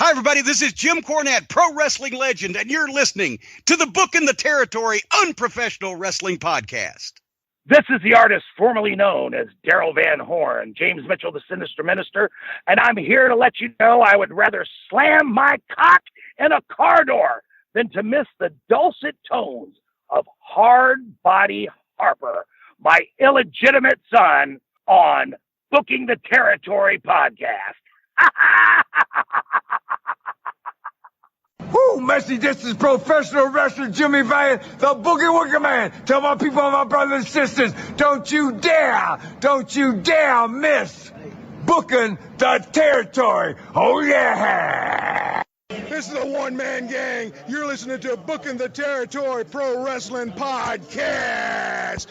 Hi, everybody. This is Jim Cornette, pro wrestling legend, and you're listening to the Book in the Territory Unprofessional Wrestling Podcast. This is the artist formerly known as Daryl Van Horn, James Mitchell, the Sinister Minister, and I'm here to let you know I would rather slam my cock in a car door than to miss the dulcet tones of Hard Body Harper, my illegitimate son, on Booking the Territory podcast. Woo, Messi, this is professional wrestler Jimmy Valiant, the Boogie Woogie Man. Tell my people, my brothers and sisters, don't you dare miss Booking the Territory. Oh, yeah. This is a one-man gang. You're listening to Booking the Territory Pro Wrestling Podcast.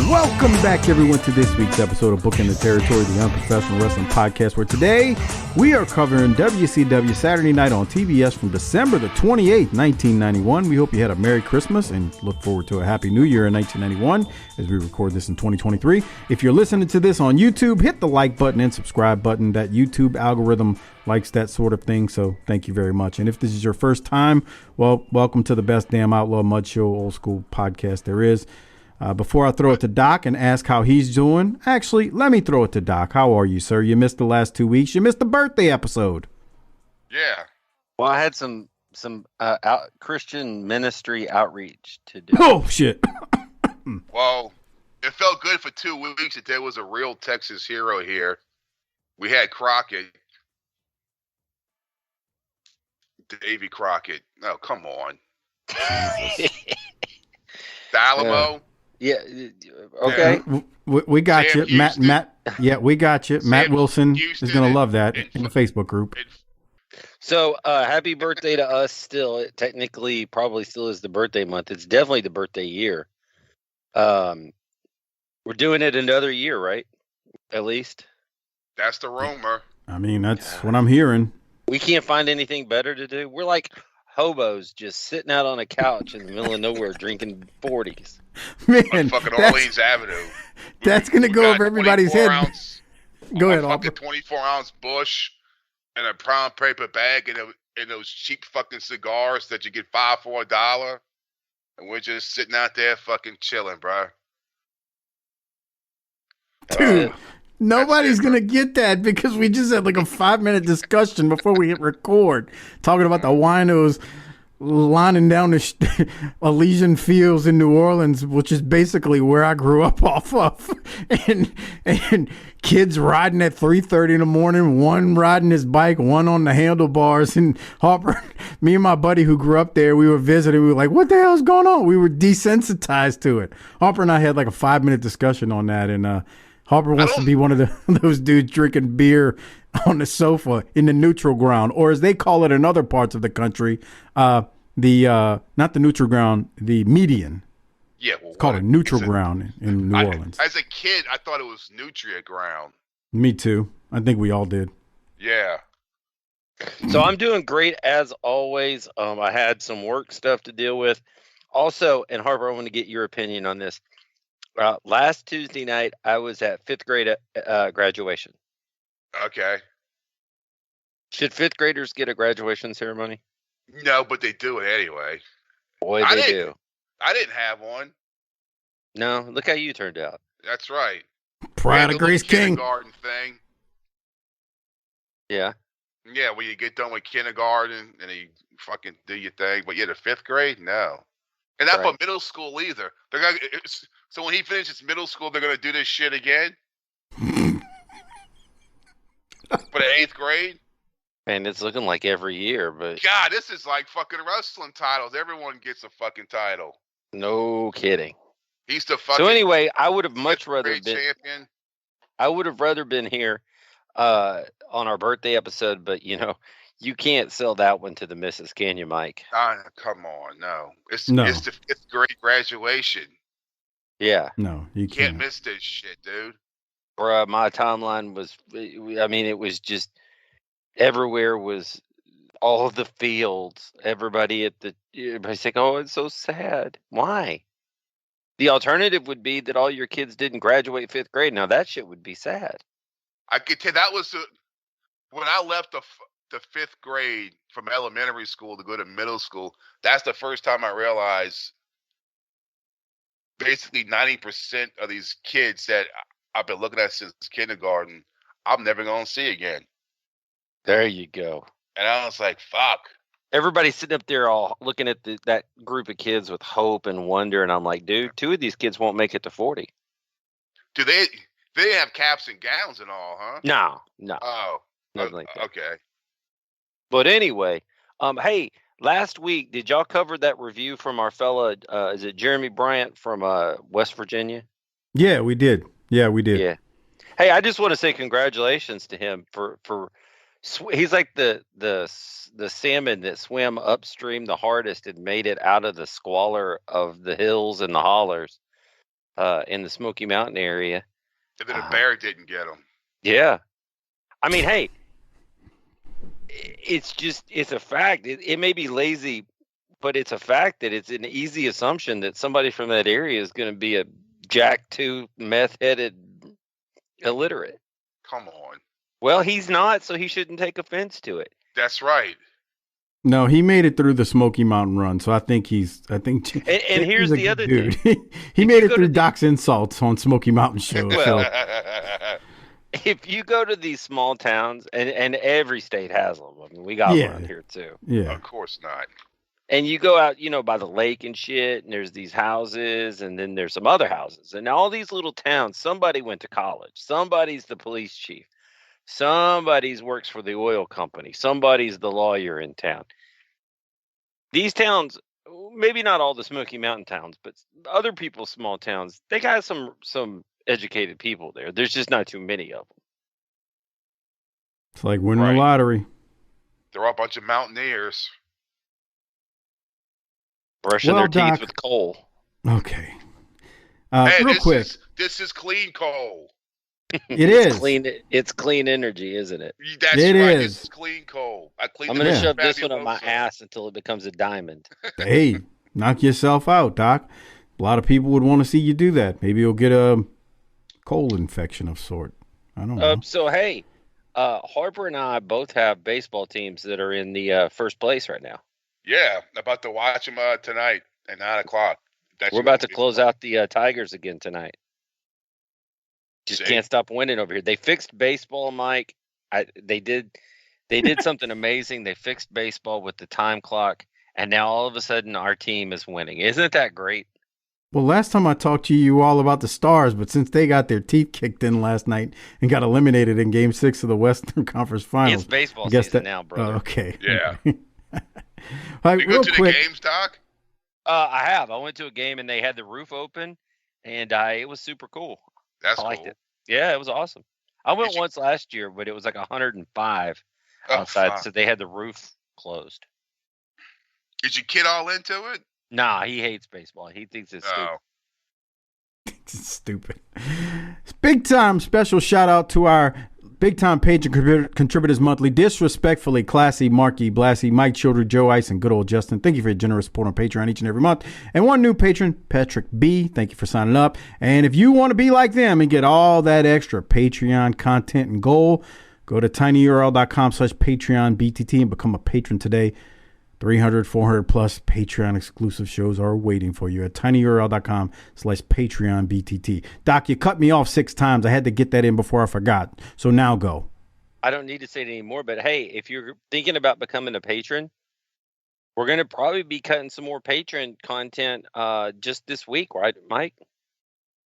Welcome back, everyone, to this week's episode of Booking the Territory, the Unprofessional Wrestling Podcast, where today we are covering WCW Saturday Night on TBS from December the 28th, 1991. We hope you had a Merry Christmas and look forward to a Happy New Year in 1991 as we record this in 2023. If you're listening to this on YouTube, hit the like button and subscribe button. That YouTube algorithm likes that sort of thing, so thank you very much. And if this is your first time, well, welcome to the best damn Outlaw Mud Show old school podcast there is. Before I throw it to Doc and ask how he's doing, actually, let me throw it to Doc. How are you, sir? You missed the last 2 weeks. You missed the birthday episode. Yeah. Well, I had some Christian ministry outreach to do. Oh, shit. Well, it felt good for 2 weeks that there was a real Texas hero here. We had Crockett. Davy Crockett. Oh, come on. The Alamo. Yeah. Okay. We got Sam you, Matt. Yeah, we got you. Matt Wilson Houston is gonna love that in the Facebook group. So, happy birthday to us. Still, it technically, probably still is the birthday month. It's definitely the birthday year. We're doing it another year, right? At least. That's the rumor. I mean, that's what I'm hearing. We can't find anything better to do. We're like hobos just sitting out on a couch in the middle of nowhere drinking 40s. Man, fucking Orleans Avenue. That's gonna go over everybody's head. Go ahead, fucking 24-ounce Bush and a brown paper bag and those cheap fucking cigars that you get 5 for $1, and we're just sitting out there fucking chilling, bro. Dude, nobody's gonna get that because we just had like a 5-minute discussion before we hit record, talking about the winos lining down the Elysian Fields in New Orleans, which is basically where I grew up off of, and kids riding at 3:30 in the morning, one riding his bike, one on the handlebars, and Harper, me and my buddy who grew up there, we were visiting, we were like, what the hell's going on? We were desensitized to it. Harper and I had like a 5-minute discussion on that, and Harper wants to be one of those dudes drinking beer on the sofa in the neutral ground, or as they call it in other parts of the country, not the neutral ground, the median. Yeah, well, called a neutral ground in New Orleans. As a kid, I thought it was nutria ground. Me too. I think we all did. Yeah. So I'm doing great as always. I had some work stuff to deal with. Also, and Harper, I want to get your opinion on this. Last Tuesday night, I was at 5th grade graduation. Okay. Should 5th graders get a graduation ceremony? No, but they do it anyway. Boy, they do. I didn't have one. No, look how you turned out. That's right. Pride of Grace King. Kindergarten thing. Yeah. Yeah, when you get done with kindergarten and you fucking do your thing, but you're the 5th grade, no. And not for middle school either. So when he finishes middle school, they're gonna do this shit again. For the 8th grade. And it's looking like every year, but God, this is like fucking wrestling titles. Everyone gets a fucking title. No kidding. He's the fucking. So anyway, I would have much rather been. Champion. I would have rather been here on our birthday episode, but you can't sell that one to the missus, can you, Mike? Come on, no. It's No. It's the 5th grade graduation. Yeah. No, you Can't miss this shit, dude. Bruh, my timeline was, I mean, it was just everywhere was all of the fields, everybody's like, oh, it's so sad. Why? The alternative would be that all your kids didn't graduate 5th grade. Now that shit would be sad. I could tell that was when I left the 5th grade from elementary school to go to middle school. That's the first time I realized basically 90% of these kids that I've been looking at since kindergarten, I'm never going to see again. There you go. And I was like, fuck. Everybody's sitting up there all looking at that group of kids with hope and wonder. And I'm like, dude, 2 of these kids won't make it to 40. Do they have caps and gowns and all, huh? No. Oh. Nothing like that. Okay. But anyway, hey, last week, did y'all cover that review from our fella, is it Jeremy Bryant from West Virginia? Yeah, we did. Yeah. Hey, I just want to say congratulations to him for he's like the salmon that swam upstream the hardest and made it out of the squalor of the hills and the hollers in the Smoky Mountain area. And then a bear didn't get him. Yeah. I mean, hey, it's a fact. It may be lazy, but it's a fact that it's an easy assumption that somebody from that area is going to be a jack 2 meth-headed illiterate. Come on. Well, he's not, so he shouldn't take offense to it. That's right. No, he made it through the Smoky Mountain run, so I think And here's the other dude. thing. he made it through Doc's insults on Smoky Mountain show. Well, if you go to these small towns, and every state has them. I mean, we got one here too. Yeah, of course not. And you go out, by the lake and shit, and there's these houses, and then there's some other houses, and all these little towns. Somebody went to college. Somebody's the police chief. Somebody's works for the oil company. Somebody's the lawyer in town. These towns, maybe not all the Smoky Mountain towns, but other people's small towns, they got some educated people there. There's just not too many of them. It's like winning the lottery. They're all a bunch of mountaineers. Brushing their teeth with coal. Okay. Hey, real quick. This is clean coal. It is. It's clean energy, isn't it? That's it right. Is. It's clean coal. I'm going to shove this one on my ass until it becomes a diamond. Hey, knock yourself out, Doc. A lot of people would want to see you do that. Maybe you'll get a cold infection of sort. I don't know. So, hey, Harper and I both have baseball teams that are in the first place right now. Yeah, about to watch them tonight at 9 o'clock. We're about to close out the Tigers again tonight. Just can't stop winning over here. They fixed baseball, Mike. They did something amazing. They fixed baseball with the time clock, and now all of a sudden our team is winning. Isn't that great? Well, last time I talked to you all about the Stars, but since they got their teeth kicked in last night and got eliminated in Game 6 of the Western Conference Finals. It's baseball season now, brother. Okay. Yeah. All right, you go to the games, Doc? I have. I went to a game, and they had the roof open, and it was super cool. That's I liked cool. it. Yeah, it was awesome. I went once last year, but it was like 105 outside, so they had the roof closed. Is your kid all into it? Nah, he hates baseball. He thinks it's stupid. It's stupid. Big time special shout out to our big time patron contributors monthly. Disrespectfully classy, Marky Blassie, Mike Children, Joe Ice, and good old Justin. Thank you for your generous support on Patreon each and every month. And one new patron, Patrick B. Thank you for signing up. And if you want to be like them and get all that extra Patreon content and gold, go to tinyurl.com/PatreonBTT and become a patron today. 300, 400 plus Patreon exclusive shows are waiting for you at tinyurl.com/PatreonBTT. Doc, you cut me off 6 times. I had to get that in before I forgot. So now go. I don't need to say it anymore, but hey, if you're thinking about becoming a patron, we're going to probably be cutting some more patron content just this week, right, Mike?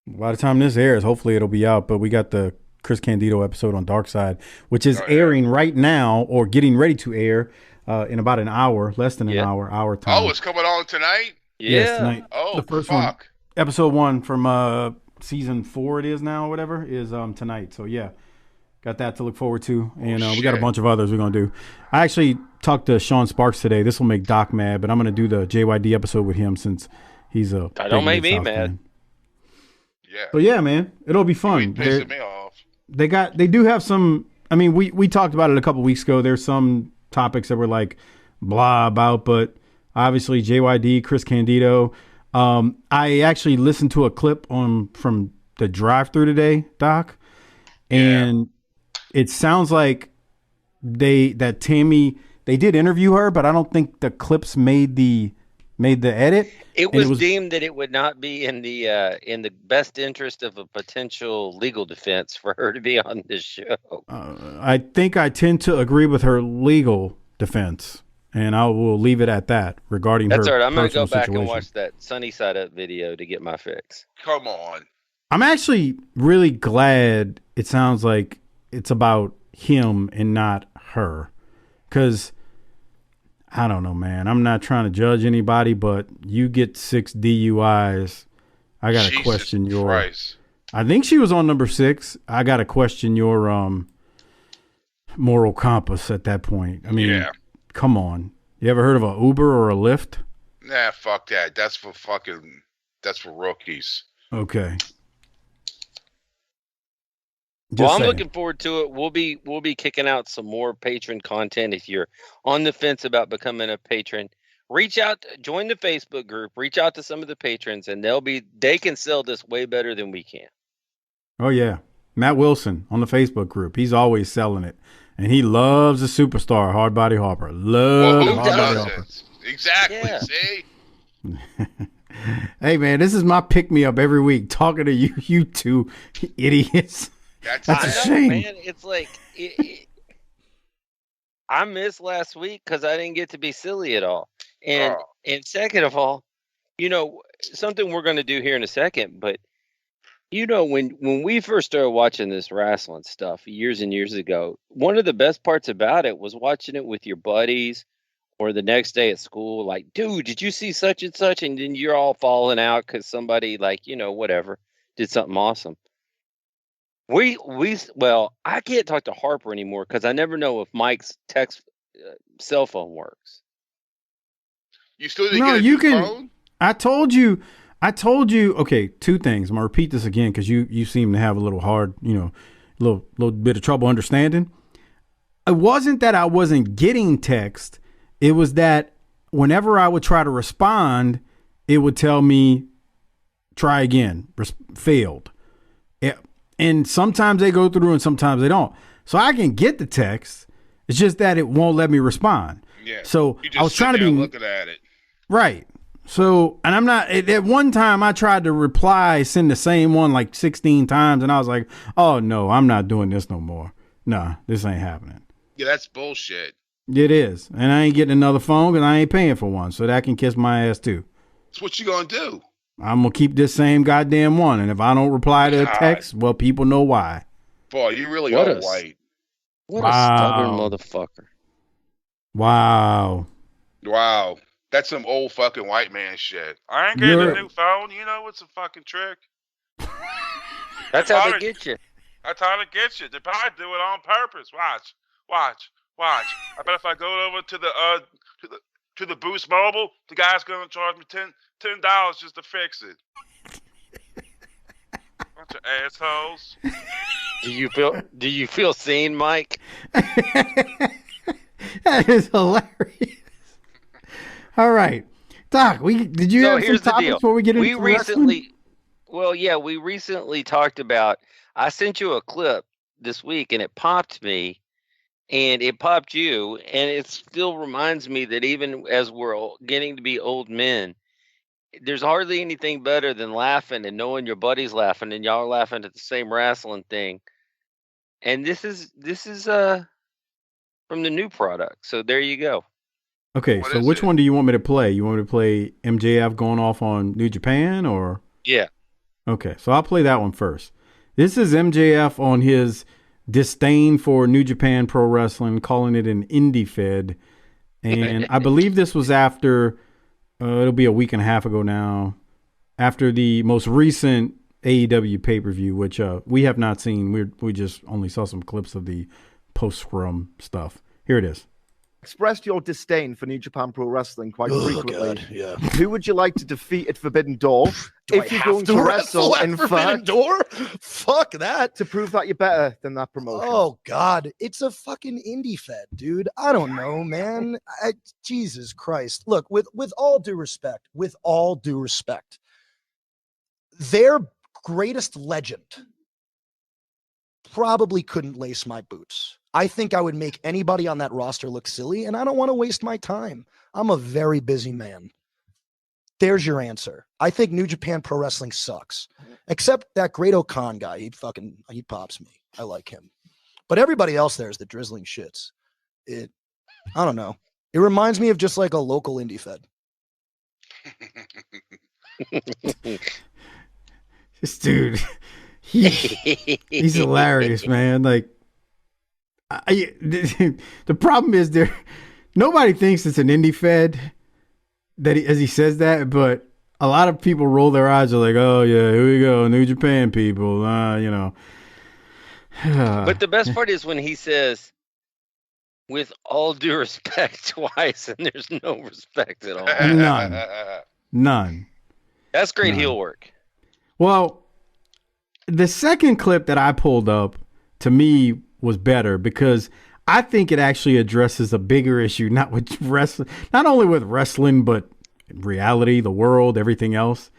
By the time this airs, hopefully it'll be out, but we got the Chris Candido episode on Dark Side, which is airing right now or getting ready to air. In about an hour, less than an hour time. Oh, it's coming on tonight? Yeah. Yes, tonight. Oh, the first fuck. one. Episode 1 from season 4 it is now or whatever, is tonight. So, yeah, got that to look forward to. And we got a bunch of others we're going to do. I actually talked to Sean Sparks today. This will make Doc mad, but I'm going to do the JYD episode with him since he's a don't make me mad. Yeah. So, yeah, man, it'll be fun. Pissing me off. They do have some, I mean, we talked about it a couple weeks ago. There's some topics that were like blah about, but obviously JYD, Chris Candido. I actually listened to a clip from the drive-thru today, Doc, and it sounds like Tammy, they did interview her, but I don't think the clips made the edit. It was deemed that it would not be in the best interest of a potential legal defense for her to be on this show. I think I tend to agree with her legal defense, and I will leave it at that regarding her. That's all right. I'm going to go back situation. and watch that Sunny Side Up video to get my fix. Come on. I'm actually really glad it sounds like it's about him and not her, because I don't know, man. I'm not trying to judge anybody, but you get 6 DUIs. I got to question your. Christ. I think she was on number 6. I got to question your moral compass at that point. I mean, come on. You ever heard of a Uber or a Lyft? Nah, fuck that. That's for rookies. Okay. Well, I'm looking forward to it. We'll be kicking out some more patron content. If you're on the fence about becoming a patron, reach out, join the Facebook group, reach out to some of the patrons, and they can sell this way better than we can. Oh yeah, Matt Wilson on the Facebook group. He's always selling it, and he loves the superstar Hardbody Harper. Harper. Exactly. Yeah. See. Hey man, this is my pick me up every week. Talking to you two idiots. That's a shame, man. It's like I missed last week because I didn't get to be silly at all. And second of all, something we're going to do here in a second. But when we first started watching this wrestling stuff years and years ago, one of the best parts about it was watching it with your buddies or the next day at school. Like, dude, did you see such and such? And then you're all falling out because somebody whatever did something awesome. I can't talk to Harper anymore because I never know if Mike's cell phone works. You still didn't get a new phone? I told you. Okay, 2 things. I'm gonna repeat this again because you seem to have a little hard, little bit of trouble understanding. It wasn't that I wasn't getting text. It was that whenever I would try to respond, it would tell me try again, failed. And sometimes they go through and sometimes they don't. So I can get the text. It's just that it won't let me respond. Yeah. So I was trying to be looking at it. Right. So, and I'm not, at one time I tried to send the same one like 16 times. And I was like, oh no, I'm not doing this no more. Nah, this ain't happening. Yeah, that's bullshit. It is. And I ain't getting another phone because I ain't paying for one. So that can kiss my ass too. That's what you gonna do. I'm going to keep this same goddamn one. And if I don't reply to a text, well, people know why. Boy, you really are white. What a stubborn motherfucker. Wow. That's some old fucking white man shit. I ain't getting a new phone. You know it's a fucking trick. That's how they get you. That's how they get you. They probably do it on purpose. Watch. I bet if I go over to the Boost Mobile, the guy's gonna charge me $10 just to fix it. Bunch of assholes. Do you feel seen, Mike? That is hilarious. All right, Doc. Did you have some topics before we get into wrestling? We recently talked about. I sent you a clip this week, and it popped me, and it popped you, and it still reminds me that even as we're getting to be old men, there's hardly anything better than laughing and knowing your buddy's laughing and y'all are laughing at the same wrestling thing. And this is from the new product. So there you go. Okay, so which one do you want me to play? You want me to play MJF going off on New Japan or? Yeah. Okay, so I'll play that one first. This is MJF on his disdain for New Japan Pro Wrestling, calling it an indie fed. And I believe this was after, it'll be a week and a half ago now, after the most recent AEW pay-per-view, which we have not seen. We just only saw some clips of the post-Scrum stuff. Here it is. expressed your disdain for New Japan Pro Wrestling quite frequently. God, yeah. Who would you like to defeat at Forbidden Door If you're going to wrestle in Forbidden fact Door? Fuck that. to prove that you're better than that promotion? Oh God, it's a fucking indie fed, dude. I don't know, man. Jesus Christ. Look, with all due respect, their greatest legend probably couldn't lace my boots. I think I would make anybody on that roster look silly, and I don't want to waste my time. I'm a very busy man. There's your answer. I think New Japan Pro Wrestling sucks. Except that Great O'Khan guy. He pops me. I like him. But everybody else there is the drizzling shits. I don't know. It reminds me of just like a local indie fed. This dude, he's hilarious, man. Like, the problem is nobody thinks it's an indie fed as he says that, but a lot of people roll their eyes. Are like, oh yeah, here we go, New Japan people, you know. But the best part is when he says, with all due respect, twice, and there's no respect at all. None. That's great heel work. Well, the second clip that I pulled up, to me, was better because I think it actually addresses a bigger issue, not only with wrestling, but reality, the world, everything else.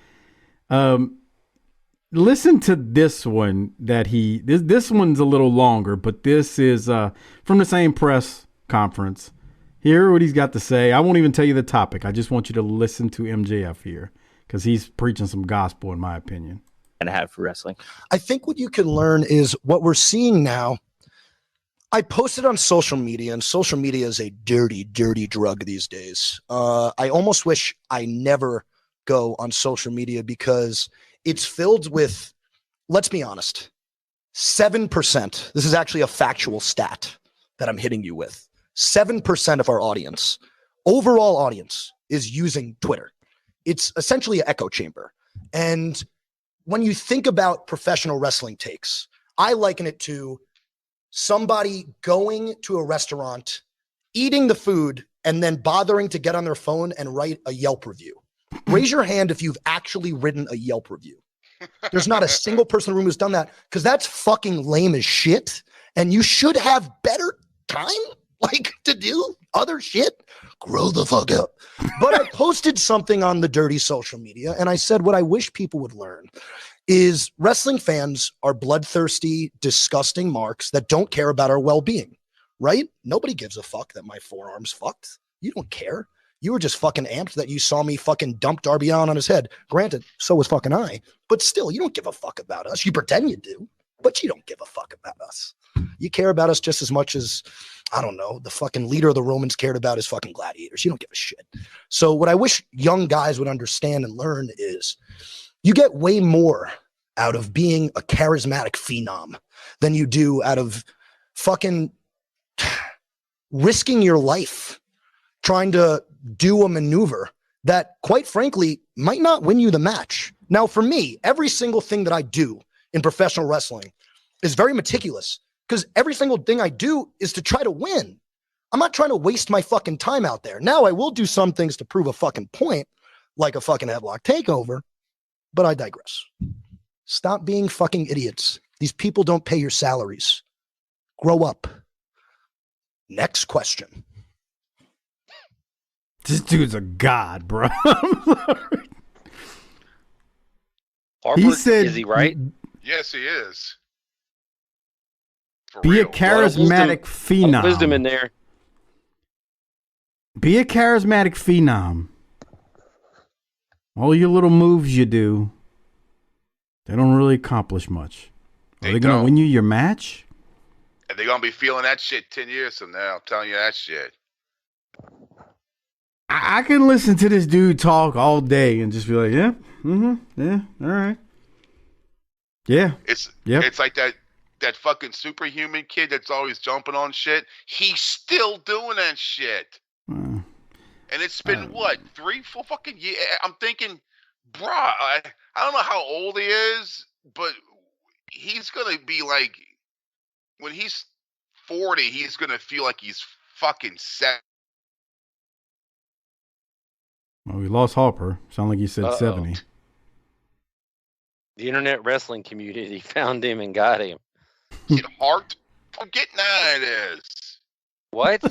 Listen to this one this one's a little longer, but this is from the same press conference. Hear what he's got to say. I won't even tell you the topic. I just want you to listen to MJF here because he's preaching some gospel, in my opinion. And have for wrestling. I think what you can learn is what we're seeing now. I posted on social media, and social media is a dirty, dirty drug these days. I almost wish I never go on social media because it's filled with, let's be honest, 7%. This is actually a factual stat that I'm hitting you with. 7% of our audience, overall audience, is using Twitter. It's essentially an echo chamber. And when you think about professional wrestling takes, I liken it to somebody going to a restaurant, eating the food, and then bothering to get on their phone and write a Yelp review. Raise your hand if you've actually written a Yelp review. There's not a single person in the room who's done that because that's fucking lame as shit. And you should have better time, like, to do other shit. Grow the fuck up. But I posted something on the dirty social media, and I said what I wish people would learn is wrestling fans are bloodthirsty, disgusting marks that don't care about our well-being, right? Nobody gives a fuck that my forearm's fucked. You don't care. You were just fucking amped that you saw me fucking dump Darby Allin on his head. Granted, so was fucking I. But still, you don't give a fuck about us. You pretend you do, but you don't give a fuck about us. You care about us just as much as, I don't know, the fucking leader of the Romans cared about his fucking gladiators. You don't give a shit. So what I wish young guys would understand and learn is you get way more out of being a charismatic phenom than you do out of fucking risking your life trying to do a maneuver that, quite frankly, might not win you the match. Now, for me, every single thing that I do in professional wrestling is very meticulous because every single thing I do is to try to win. I'm not trying to waste my fucking time out there. Now, I will do some things to prove a fucking point, like a fucking headlock takeover, but I digress. Stop being fucking idiots. These people don't pay your salaries. Grow up. Next question. This dude's a god, bro. Harper, He said, is he right? Yes, he is. For Be real. a charismatic phenom. Wisdom in there. Be a charismatic phenom. All your little moves you do, they don't really accomplish much. Are they going to win you your match? And they're going to be feeling that shit 10 years from now. I'm telling you that shit. I can listen to this dude talk all day and just be like, yeah, yeah, all right. Yeah. It's like that fucking superhuman kid that's always jumping on shit. He's still doing that shit. And it's been, 3, 4 fucking years? I'm thinking, bruh, I don't know how old he is, but he's going to be like, when he's 40, he's going to feel like he's fucking 70. Well, we lost Harper. Sound like he said 70. The internet wrestling community found him and got him. Get Hart. Forget nine is. What?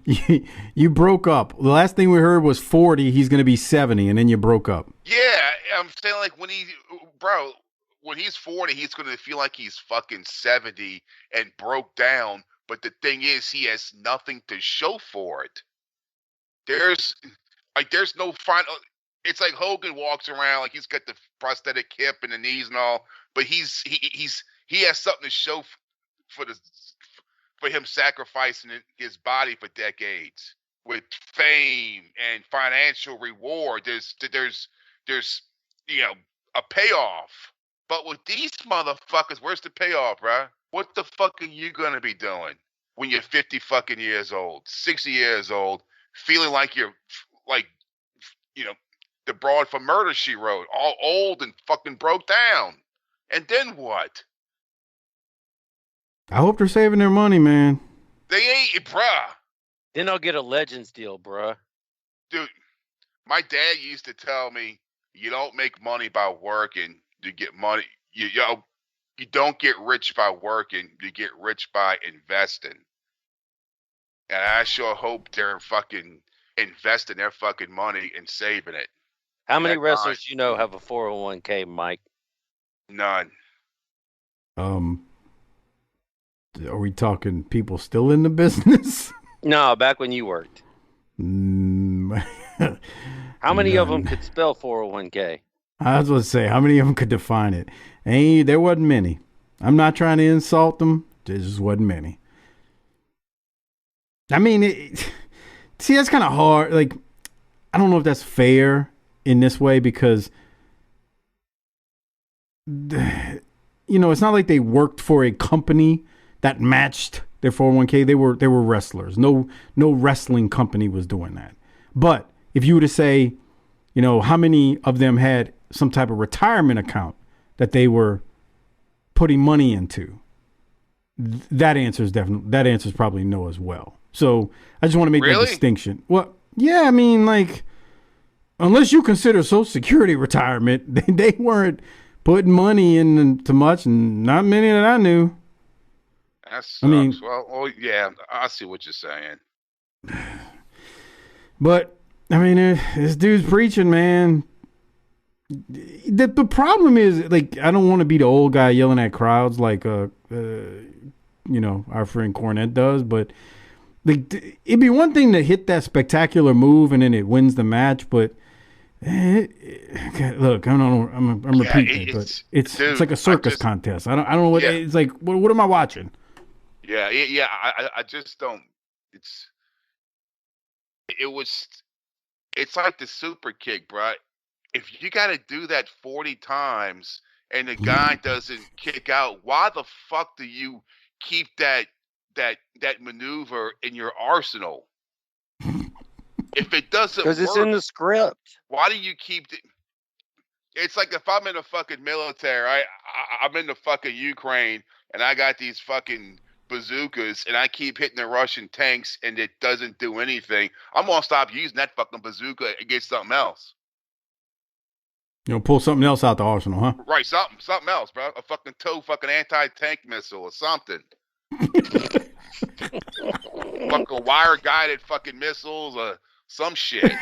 You broke up. The last thing we heard was 40. He's going to be 70, and then you broke up. Yeah, I'm saying like when he's 40, he's going to feel like he's fucking 70 and broke down. But the thing is, he has nothing to show for it. There's no final. It's like Hogan walks around like he's got the prosthetic hip and the knees and all, but he has something to show for him sacrificing his body for decades with fame and financial reward. There's a payoff. But with these motherfuckers, where's the payoff, bro? What the fuck are you gonna be doing when you're 50 fucking years old, 60 years old, feeling like you're like, the broad from Murder, She Wrote, all old and fucking broke down? And then what? I hope they're saving their money, man. They ain't, bruh. Then I'll get a Legends deal, bruh. Dude, my dad used to tell me, you don't make money by working, you get money. You don't get rich by working, you get rich by investing. And I sure hope they're fucking investing their fucking money and saving it. How many wrestlers do you know have a 401k, Mike? None. Are we talking people still in the business? No, back when you worked. How many of them could spell 401k? I was going to say, how many of them could define it? There wasn't many. I'm not trying to insult them. There just wasn't many. I mean, see, that's kind of hard. Like, I don't know if that's fair in this way because, it's not like they worked for a company that matched their 401k. They were wrestlers. No wrestling company was doing that. But if you were to say, how many of them had some type of retirement account that they were putting money into, that answer's probably no as well. So I just want to make that distinction. Well, yeah, I mean, like, unless you consider Social Security retirement, they weren't putting money into much, and not many that I knew. That sucks. I mean, well, yeah, I see what you're saying. But I mean, this dude's preaching, man. The problem is, like, I don't want to be the old guy yelling at crowds like our friend Cornette does, but like, it'd be one thing to hit that spectacular move and then it wins the match, but look, I'm repeating it, but it's like a circus contest. I don't know what it's like. What am I watching? Yeah. I just don't. It's like the super kick, bro. If you got to do that 40 times and the guy doesn't kick out, why the fuck do you keep that maneuver in your arsenal? If it doesn't work, because it's in the script. Why do you keep it? It's like if I'm in the fucking military, I'm in the fucking Ukraine, and I got these fucking bazookas, and I keep hitting the Russian tanks, and it doesn't do anything. I'm gonna stop using that fucking bazooka and get something else. Pull something else out the arsenal, huh? Right, something else, bro. A fucking fucking anti-tank missile or something. Fucking wire-guided fucking missiles or some shit.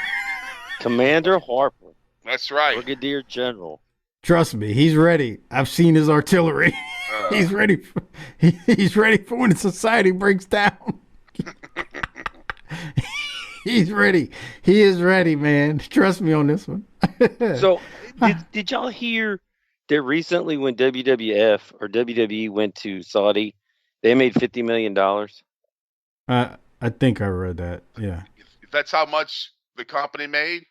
Commander Harper. That's right. Brigadier General. Trust me, he's ready. I've seen his artillery. He's ready. He's ready for when society breaks down. He's ready. He is ready, man. Trust me on this one. So, did y'all hear that recently when WWF or WWE went to Saudi, they made $50 million? I think I read that. Yeah. That's how much the company made?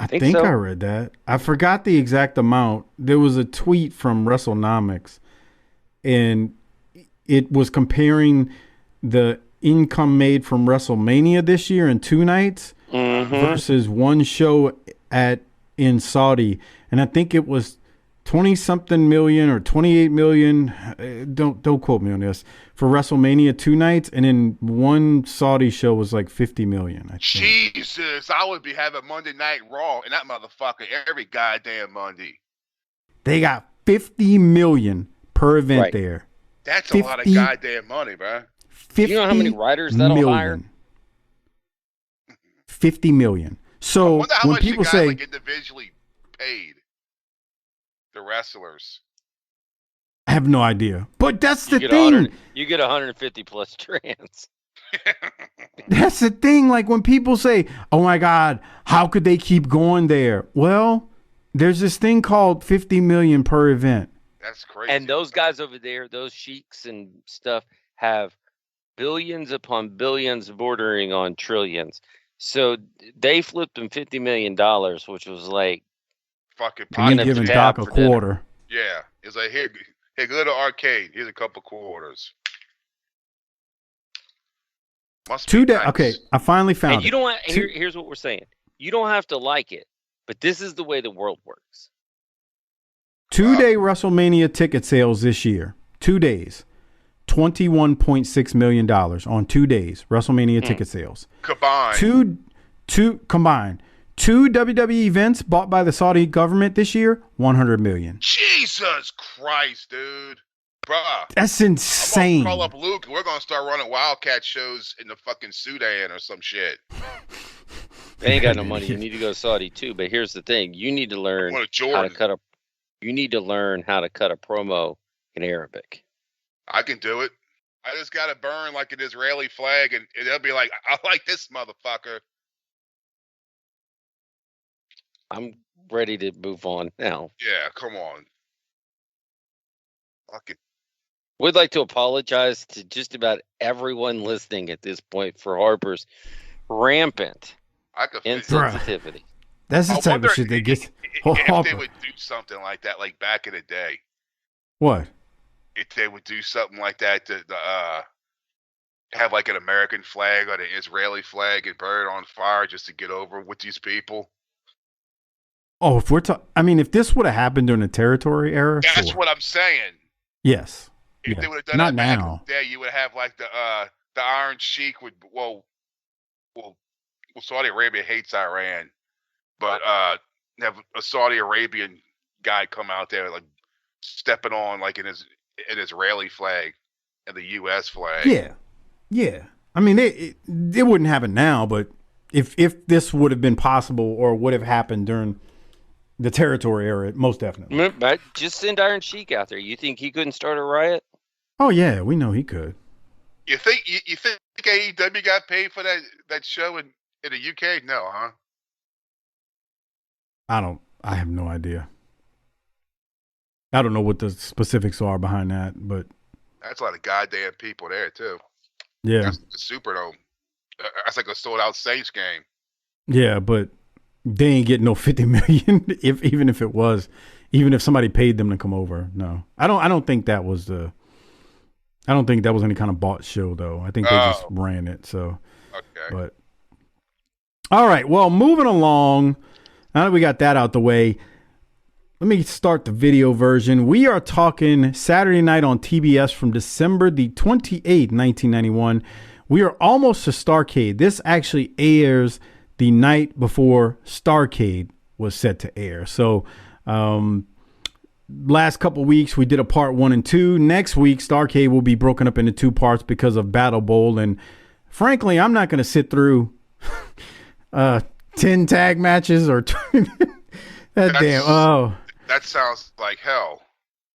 I think so. I read that. I forgot the exact amount. There was a tweet from WrestleNomics, and it was comparing the income made from WrestleMania this year in 2 nights versus one show in Saudi. And I think it was 20-something million or 28 million. Don't quote me on this, for WrestleMania 2 nights, and then one Saudi show was like 50 million. I think. Jesus, I would be having Monday Night Raw and that motherfucker every goddamn Monday. They got 50 million per event there. That's a lot of goddamn money, bro. You know how many writers that'll hire? 50 million. So when people say like individually paid the wrestlers, I have no idea. But that's the thing. You get 150 plus trans. That's the thing. Like when people say, "Oh my God, how could they keep going there?" Well, there's this thing called 50 million per event. That's crazy. And those guys over there, those sheiks and stuff, have billions upon billions bordering on trillions. So they flipped them $50 million, which was like fucking giving Doc a quarter. Yeah. It's like, here, go to the arcade. Here's a couple quarters. Must be nice. Okay, I finally found and you don't want, here's what we're saying. You don't have to like it, but this is the way the world works. 2-day WrestleMania ticket sales this year. 2 days. $21.6 million on 2 days. WrestleMania ticket sales. Combined. Combined. 2 WWE events bought by the Saudi government this year, $100 million. Jesus Christ, dude. Bruh. That's insane. I'm gonna call up Luke and we're gonna start running Wildcat shows in the fucking Sudan or some shit. They ain't got no money. You need to go to Saudi too. But here's the thing: you need to learn how to cut a. You need to learn how to cut a promo in Arabic. I can do it. I just gotta burn like an Israeli flag, and they'll be like, "I like this motherfucker." I'm ready to move on now. Yeah, come on. Fuck it. We'd like to apologize to just about everyone listening at this point for Harper's rampant insensitivity. That's the type of shit they get. If they would do something like that, like back in the day. What? If they would do something like that to have like an American flag or an Israeli flag and burn it on fire just to get over with these people. Oh, if we're talking, I mean, if this would have happened during the territory era, that's what I'm saying. Yes. If they would have done Not that now. back there, you would have like the Iron Sheik would Saudi Arabia hates Iran, but have a Saudi Arabian guy come out there like stepping on like an Israeli flag and the U.S. flag. Yeah. I mean, it wouldn't happen now, but if this would have been possible or would have happened during the territory era, most definitely. But just send Iron Sheik out there. You think he couldn't start a riot? Oh yeah, we know he could. You think AEW got paid for that show in the UK? No, huh? I have no idea. I don't know what the specifics are behind that, but that's a lot of goddamn people there too. Yeah, that's the Superdome. That's like a sold out Saints game. Yeah, but they ain't getting no 50 million. even if somebody paid them to come over. No, I don't think that was any kind of bought show though. I think they just ran it. So, okay. But all right, well, moving along. Now that we got that out the way, let me start the video version. We are talking Saturday Night on TBS from December the 28th, 1991. We are almost to Starrcade. This actually airs the night before Starrcade was set to air. So last couple weeks, we did a part 1 and 2. Next week, Starrcade will be broken up into 2 parts because of Battle Bowl. And frankly, I'm not going to sit through 10 tag matches or that sounds like hell.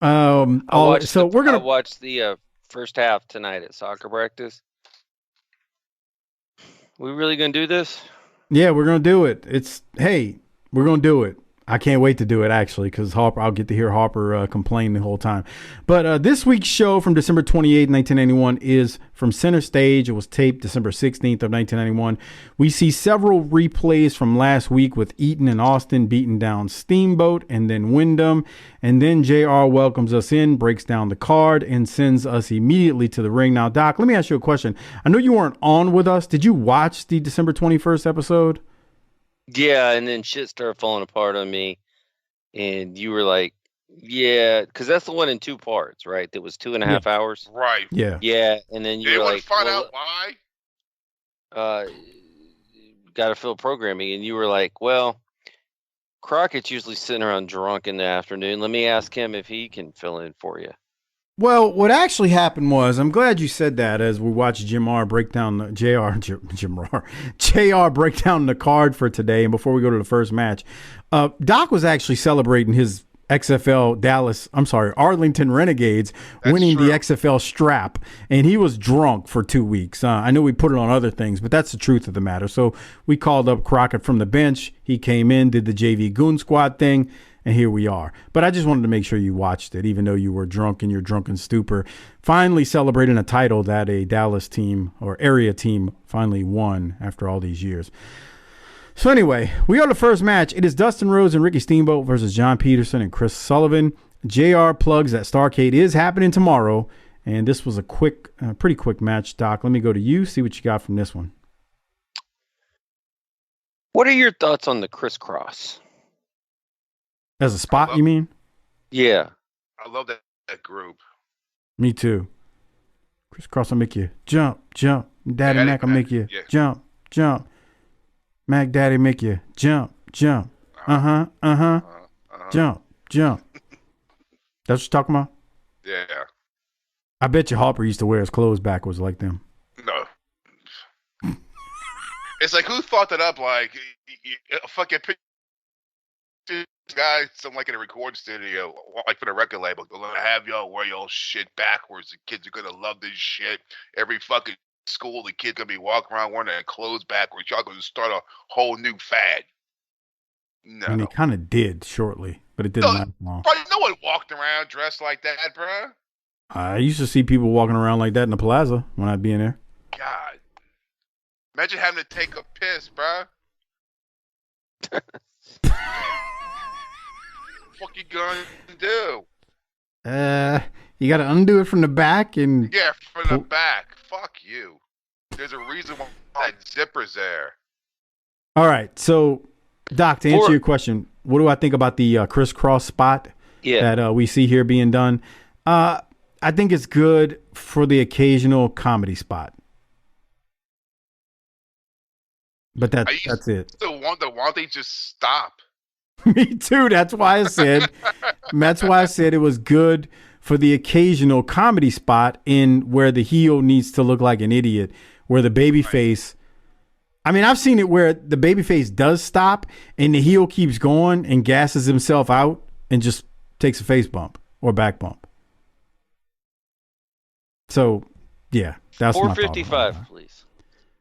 I watched the first half tonight at soccer practice. We really gonna do this? Yeah, we're gonna do it. We're gonna do it. I can't wait to do it, actually, because I'll get to hear Harper complain the whole time. But this week's show from December 28, 1991 is from Center Stage. It was taped December 16th of 1991. We see several replays from last week with Eaton and Austin beating down Steamboat and then Wyndham. And then JR welcomes us in, breaks down the card, and sends us immediately to the ring. Now, Doc, let me ask you a question. I know you weren't on with us. Did you watch the December 21st episode? Yeah, and then shit started falling apart on me, and you were like, Yeah, because that's the one in 2 parts, right? That was 2.5 hours. Right. Yeah. Yeah, and then You you're want like, to find well, out why? got to fill programming, and you were like, well, Crockett's usually sitting around drunk in the afternoon. Let me ask him if he can fill in for you. Well, what actually happened was, I'm glad you said that as we watched Jim R break down the JR break down the card for today. And before we go to the first match, Doc was actually celebrating his Arlington Renegades winning the XFL strap, and he was drunk for 2 weeks. I know we put it on other things, but that's the truth of the matter. So we called up Crockett from the bench. He came in, did the JV Goon Squad thing, and here we are. But I just wanted to make sure you watched it, even though you were drunk in your drunken stupor, finally celebrating a title that a Dallas team or area team finally won after all these years. So anyway, we go to the first match. It is Dustin Rhodes and Ricky Steamboat versus John Peterson and Chris Sullivan. JR plugs that Starrcade is happening tomorrow, and this was a pretty quick match. Doc, let me go to you, see what you got from this one. What are your thoughts on the crisscross? As a spot, you mean? Yeah. I love that group. Me too. Crisscross will make you jump, jump. Daddy Mac will make you jump, jump. Mac Daddy make you jump, jump. Jump, jump. That's what you're talking about? Yeah. I bet you Harper used to wear his clothes backwards like them. No. It's like, who thought that up? Like, a fucking guy, something like in a recording studio, like for the record label, they're gonna have y'all wear y'all shit backwards. The kids are gonna love this shit. Every fucking school, the kid's gonna be walking around wearing their clothes backwards. Y'all gonna start a whole new fad. No. I mean, they kind of did shortly, but it didn't last long. Bro, no one walked around dressed like that, bro. I used to see people walking around like that in the plaza when I'd be in there. God. Imagine having to take a piss, bro. What you gonna do? You got to undo it from the back and... Yeah, from the back. Fuck you. There's a reason why that zipper's there. All right, so, Doc, to answer your question, what do I think about the crisscross spot that we see here being done? I think it's good for the occasional comedy spot. But that's it. I wonder why they just stop. Me too. That's why I said it was good for the occasional comedy spot in where the heel needs to look like an idiot, where the babyface. I mean, I've seen it where the babyface does stop and the heel keeps going and gasses himself out and just takes a face bump or back bump. So, yeah, that's 455, please.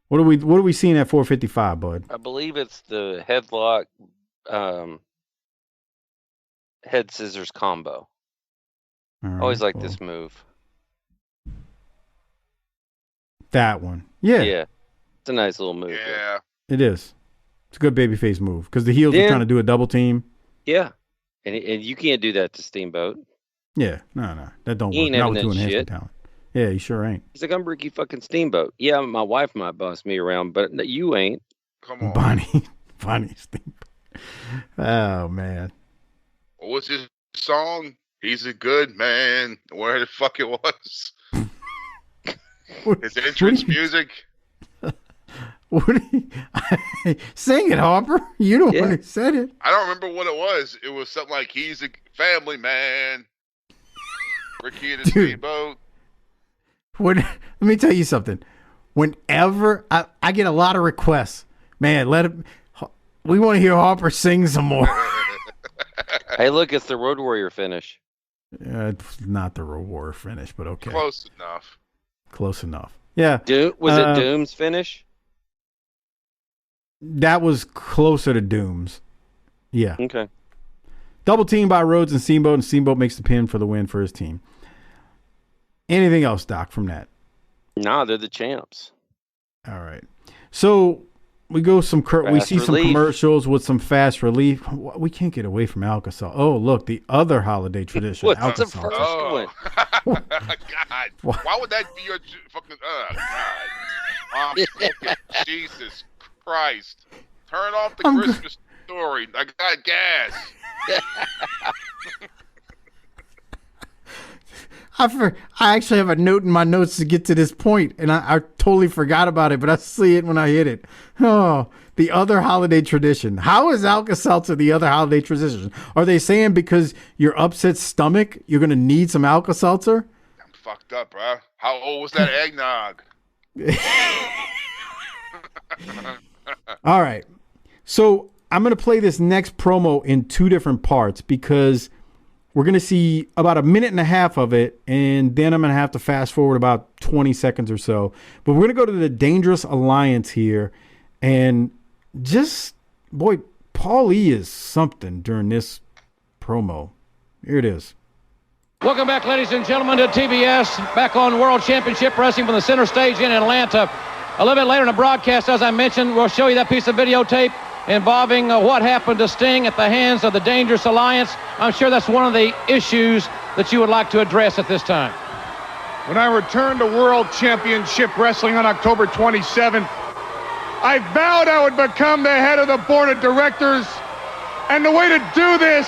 What are we seeing at 455, bud? I believe it's the headlock, head scissors combo. Right, always like this move. That one, yeah, it's a nice little move. Yeah, it is. It's a good babyface move because the heels are trying to do a double team. Yeah, and you can't do that to Steamboat. Yeah, no, that don't He work. ain't Not having with that 2 enhancement shit. talent. Yeah, he sure ain't. He's like, I'm Ricky fucking Steamboat. Yeah, my wife might boss me around, but you ain't. Come on, Bonnie Steamboat. Oh man, what was his song? He's a good man. Where the fuck it was? His entrance music. Sing it, Harper. You don't want to say it. I don't remember what it was. It was something like he's a family man. Ricky and the Steamboat. Let me tell you something. Whenever I get a lot of requests, man, we want to hear Harper sing some more. Hey, look, it's the Road Warrior finish. It's not the Road Warrior finish, but okay. Close enough. Close enough. Yeah. Was it Doom's finish? That was closer to Doom's. Yeah. Okay. Double team by Rhodes and Steamboat makes the pin for the win for his team. Anything else, Doc, from that? Nah, they're the champs. All right. So we go we see some commercials with some fast relief. We can't get away from Alka-Seltzer. Oh, look, the other holiday tradition. What's the Alka-Seltzer. first one? God, why would that be your fucking? God, fucking Jesus Christ! Turn off the Christmas story. I got gas. I actually have a note in my notes to get to this point, and I totally forgot about it, but I see it when I hit it. Oh, the other holiday tradition. How is Alka-Seltzer the other holiday tradition? Are they saying because your upset stomach, you're going to need some Alka-Seltzer? I'm fucked up, bro. How old was that eggnog? All right. So I'm going to play this next promo in two different parts because we're going to see about a minute and a half of it, and then I'm going to have to fast forward about 20 seconds or so. But we're going to go to the Dangerous Alliance here, and just, boy, Paul E. is something during this promo. Here it is. Welcome back, ladies and gentlemen, to TBS, back on World Championship Wrestling from the center stage in Atlanta. A little bit later in the broadcast, as I mentioned, we'll show you that piece of videotape involving what happened to Sting at the hands of the Dangerous Alliance. I'm sure that's one of the issues that you would like to address at this time. When I returned to World Championship Wrestling on October 27th, I vowed I would become the head of the board of directors, and the way to do this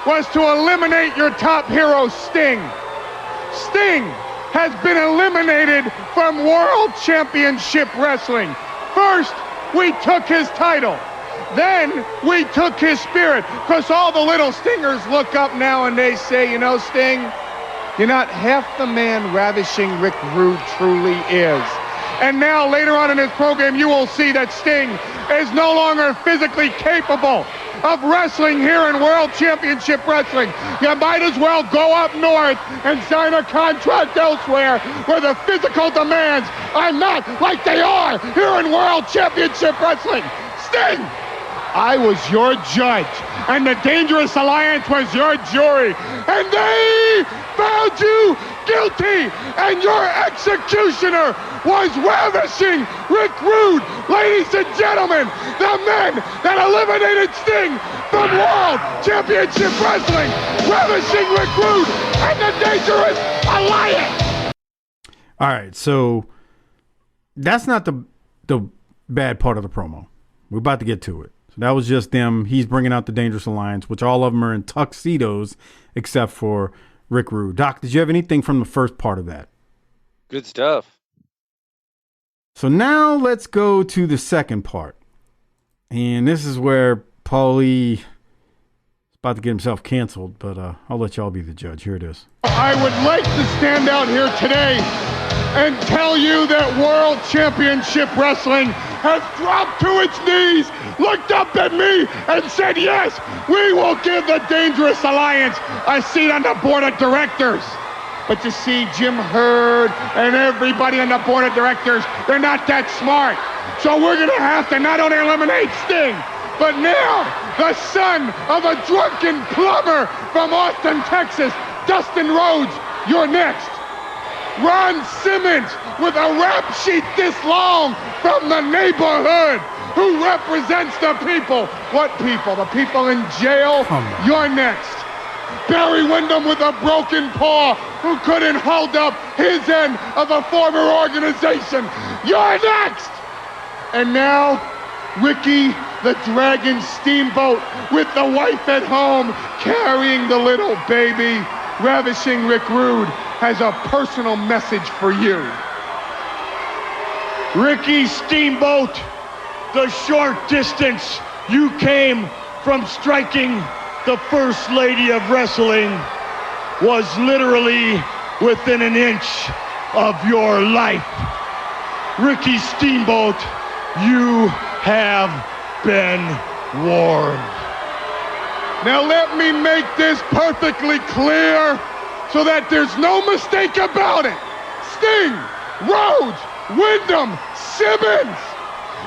was to eliminate your top hero, Sting. Sting has been eliminated from World Championship Wrestling. First, we took his title. Then we took his spirit, because all the little Stingers look up now and they say, you know, Sting, you're not half the man Ravishing Rick Rude truly is. And now later on in this program, you will see that Sting is no longer physically capable of wrestling here in World Championship Wrestling. You might as well go up north and sign a contract elsewhere where the physical demands are not like they are here in World Championship Wrestling. Sting! I was your judge, and the Dangerous Alliance was your jury, and they found you guilty, and your executioner was Ravishing Rick Rude. Ladies and gentlemen, the men that eliminated Sting from World Championship Wrestling, Ravishing Rick Rude and the Dangerous Alliance. All right, so that's not the bad part of the promo. We're about to get to it. So that was just them. He's bringing out the Dangerous Alliance, which all of them are in tuxedos except for Rick Rude. Doc, did you have anything from the first part of that? Good stuff. So now let's go to the second part. And this is where Paulie is about to get himself canceled, but I'll let y'all be the judge. Here it is. I would like to stand out here today and tell you that World Championship Wrestling has dropped to its knees, looked up at me, and said, yes, we will give the Dangerous Alliance a seat on the board of directors. But you see, Jim Herd and everybody on the board of directors, they're not that smart. So we're going to have to not only eliminate Sting, but now the son of a drunken plumber from Austin, Texas, Dustin Rhodes, you're next. Ron Simmons with a rap sheet this long from the neighborhood who represents the people. What people? The people in jail? You're next. Barry Windham with a broken paw who couldn't hold up his end of a former organization. You're next. And now, Ricky the Dragon Steamboat with the wife at home carrying the little baby. Ravishing Rick Rude has a personal message for you. Ricky Steamboat, the short distance you came from striking the First Lady of Wrestling was literally within an inch of your life. Ricky Steamboat, you have been warned. Now let me make this perfectly clear so that there's no mistake about it. Sting, Rhodes, Windham, Simmons,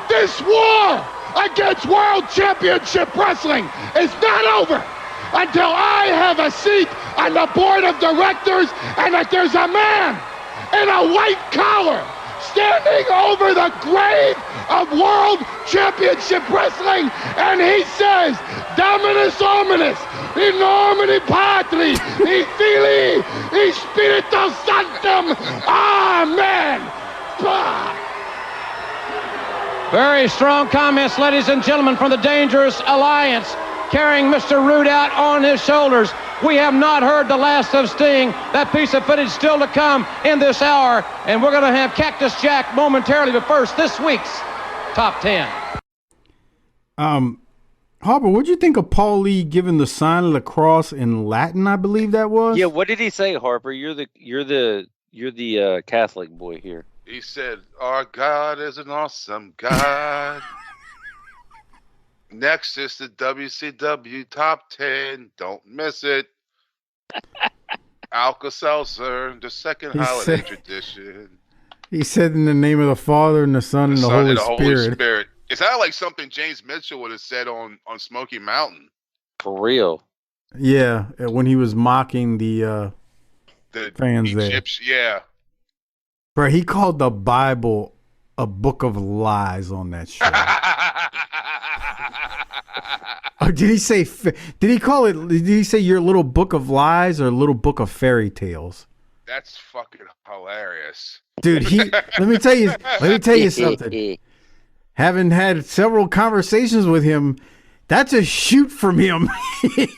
this war against World Championship Wrestling is not over until I have a seat on the board of directors and that there's a man in a white collar standing over the grave of World Championship Wrestling, and he says, Dominus Hominis, in nomine Patri, in Filii, in Spiritus Sanctum, Amen. Very strong comments, ladies and gentlemen, from the Dangerous Alliance, carrying Mr. Rude out on his shoulders. We have not heard the last of Sting. That piece of footage still to come in this hour. And we're going to have Cactus Jack momentarily, but first, this week's Top 10. Harper, what'd you think of Paul Lee giving the sign of the cross in Latin? I believe that was. Yeah, what did he say, Harper? You're the Catholic boy here. He said, "Our God is an awesome God." Next is the WCW Top 10. Don't miss it. Alka-Seltzer, the second holiday tradition. He said, "In the name of the Father and the Son and the Holy Spirit." It sounded like something James Mitchell would have said on Smoky Mountain. For real. Yeah, when he was mocking the fans there. Yeah. Bro, he called the Bible a book of lies on that show. Oh, did he say? Did he call it? Did he say your little book of lies or little book of fairy tales? That's fucking hilarious, dude. Let me tell you something. Having had several conversations with him, that's a shoot from him. He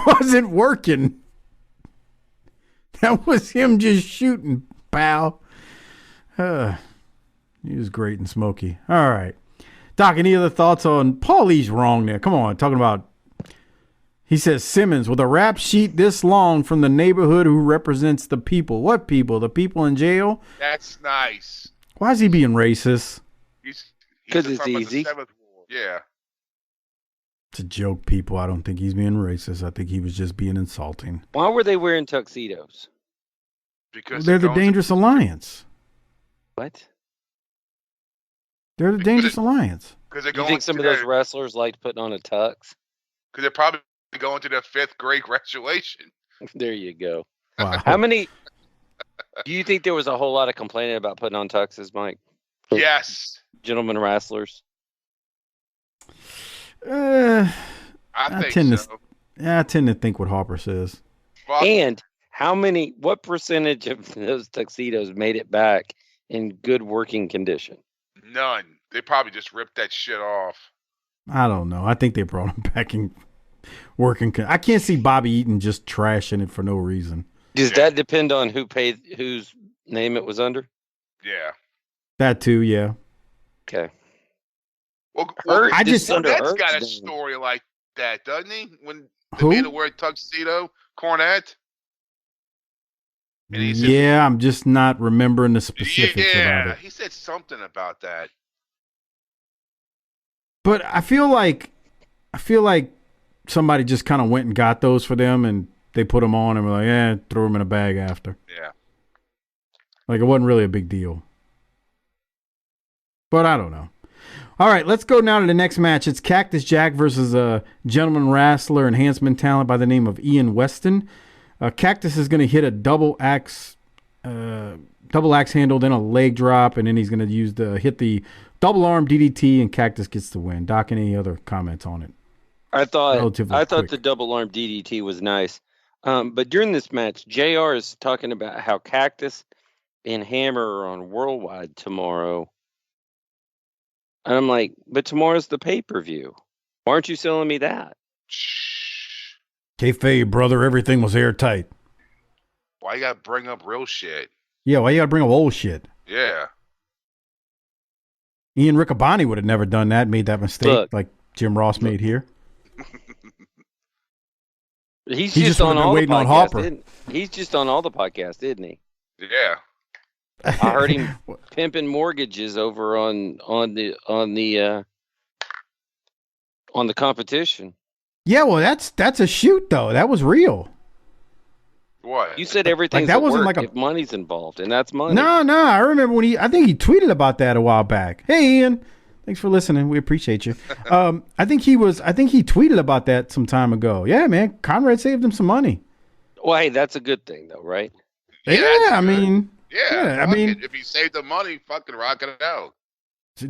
wasn't working. That was him just shooting, pal. He was great and smoky. All right. Doc, any other thoughts on Paul Lee's wrong there? Come on, talking about, he says, Simmons, with a rap sheet this long from the neighborhood who represents the people. What people? The people in jail? That's nice. Why is he being racist? Because it's easy. Yeah. It's a joke, people. I don't think he's being racist. I think he was just being insulting. Why were they wearing tuxedos? Because they're the Dangerous Alliance. What? They're the Dangerous Alliance. You think some of those wrestlers liked putting on a tux? Because they're probably going to their 5th grade graduation. There you go. Wow. How many? Do you think there was a whole lot of complaining about putting on tuxes, Mike? Yes. Gentlemen wrestlers. I tend to think what Harper says. And what percentage of those tuxedos made it back in good working condition? None. They probably just ripped that shit off. I don't know. I think they brought him back in working. I can't see Bobby Eaton just trashing it for no reason. Does that depend on whose name it was under? Yeah. That too, yeah. Okay. Well, That's got a story like that, doesn't he? When they made the word tuxedo, Cornette. Yeah, I'm just not remembering the specifics about it. He said something about that. But I feel like somebody just kind of went and got those for them, and they put them on and were like, throw them in a bag after. Yeah. Like, it wasn't really a big deal. But I don't know. All right, let's go now to the next match. It's Cactus Jack versus a gentleman wrestler enhancement talent by the name of Ian Weston. Cactus is going to hit a double axe handle, then a leg drop, and then he's going to hit the double arm DDT, and Cactus gets the win. Doc, any other comments on it? I thought the double arm DDT was nice. But during this match, JR is talking about how Cactus and Hammer are on Worldwide tomorrow. And I'm like, but tomorrow's the pay-per-view. Why aren't you selling me that? Kayfabe, brother, everything was airtight. Why you gotta bring up real shit? Yeah, why you gotta bring up old shit? Yeah. Ian Riccaboni would have never done that, made that mistake like Jim Ross made here. He's just on all the podcasts. He's just on all the podcasts, isn't he? Yeah. I heard him pimping mortgages over on the competition. Yeah, well, that's a shoot though. That was real. What? You said everything's that wasn't like if money's involved, and that's money. No. I remember when I think he tweeted about that a while back. Hey, Ian, thanks for listening. We appreciate you. I think he tweeted about that some time ago. Yeah, man, Conrad saved him some money. Well, hey, that's a good thing though, right? Yeah, I mean, if he saved the money, fucking rock it out.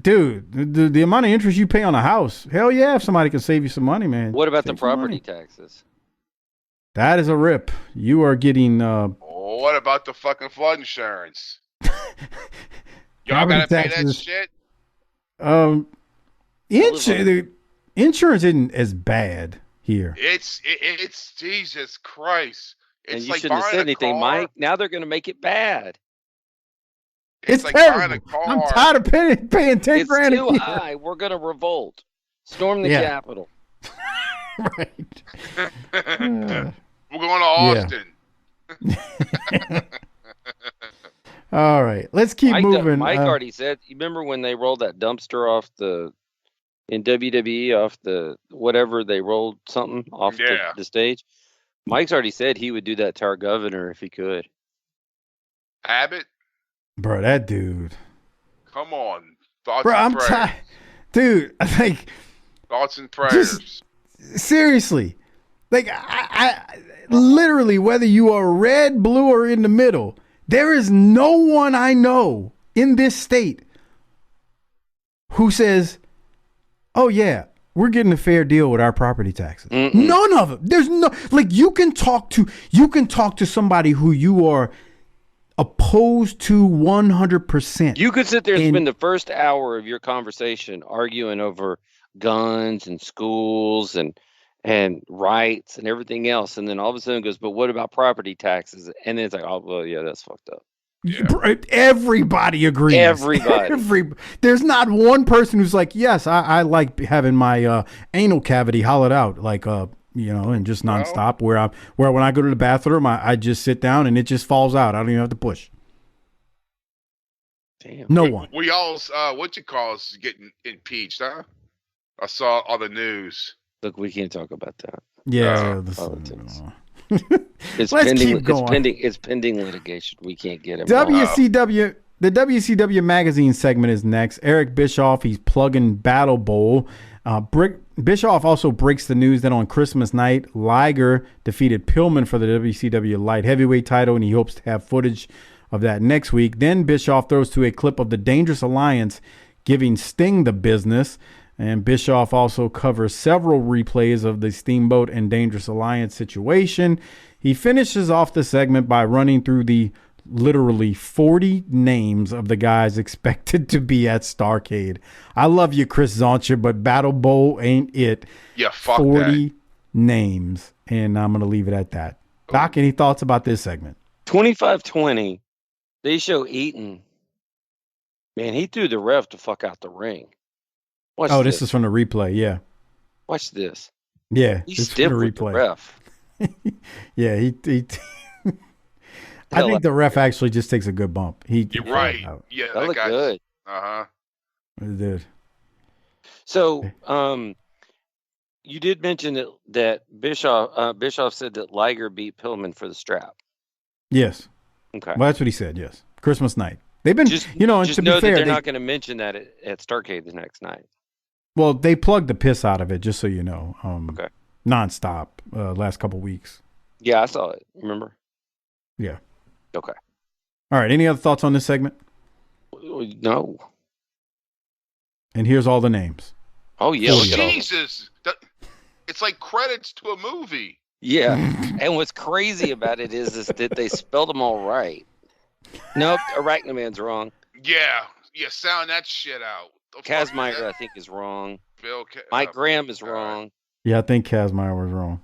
Dude, the amount of interest you pay on a house, hell yeah, if somebody can save you some money, man. What about the property taxes? That is a rip. You are getting what about the fucking flood insurance? Y'all gotta pay that shit? The insurance isn't as bad here. It's Jesus Christ. It's And you like shouldn't have buying said a anything, car. Mike. Now they're going to make it bad. It's like terrible. buying a car. I'm tired of paying 10 It's grand a too year. high. We're going to revolt. Storm the Yeah. Capitol. Right. We're going to Austin. All right, let's keep moving. Mike already said. You remember when they rolled that dumpster off in WWE off the whatever they rolled something off the stage? Mike's already said he would do that to our governor if he could. Abbott? Bro, that dude. Come on. Thoughts Bro, and I'm prayers. tired. Dude, like, Thoughts and prayers. seriously. Like, I literally, whether you are red, blue, or in the middle, there is no one I know in this state who says, oh, yeah, we're getting a fair deal with our property taxes. None of them. There's no, like, you can talk to somebody who you are opposed to 100%. You could sit there and spend the first hour of your conversation arguing over guns and schools and rights and everything else, and then all of a sudden it goes, but what about property taxes? And then it's like, oh well, yeah, that's fucked up. Yeah. Everybody agrees. Everybody. There's not one person who's like, yes, I like having my anal cavity hollowed out, like and just nonstop. Where when I go to the bathroom, I just sit down and it just falls out. I don't even have to push. Damn. No one. We all, what you call us getting impeached, huh? I saw all the news. Look, we can't talk about that. Yeah. It's Let's pending. keep going. It's pending litigation. We can't get it. WCW. The WCW magazine segment is next. Eric Bischoff, he's plugging Battle Bowl. Bischoff also breaks the news that on Christmas night, Liger defeated Pillman for the WCW light heavyweight title, and he hopes to have footage of that next week. Then Bischoff throws to a clip of the Dangerous Alliance giving Sting the business. And Bischoff also covers several replays of the Steamboat and Dangerous Alliance situation. He finishes off the segment by running through the literally 40 names of the guys expected to be at Starrcade. I love you, Chris Zoncha, but Battle Bowl ain't it. Yeah, fuck 40 names, and I'm going to leave it at that. Doc, any thoughts about this segment? 25-20, they show Eaton. Man, he threw the ref to fuck out the ring. Watch this is from the replay, yeah. Watch this. Yeah, He's stiff with the ref. Yeah, he I think the ref actually just takes a good bump. You're right. Yeah, that looked good. Uh-huh. It did. So, you did mention that Bischoff said that Liger beat Pillman for the strap. Yes. Okay. Well, that's what he said, yes. Christmas night. They've been, just and know to be that fair, they're not going to mention that at Starrcade the next night. Well, they plugged the piss out of it, just so you know. Okay. Nonstop, last couple weeks. Yeah, I saw it. Remember? Yeah. Okay. All right. Any other thoughts on this segment? No. And here's all the names. Oh, yeah. Jesus. It's like credits to a movie. Yeah. And what's crazy about it is that they spelled them all right. Nope. Arachnoman's wrong. Yeah. Sound that shit out. Kazmaier, I think, is wrong. Bill Mike Graham is wrong. Yeah, I think Kazmaier was wrong.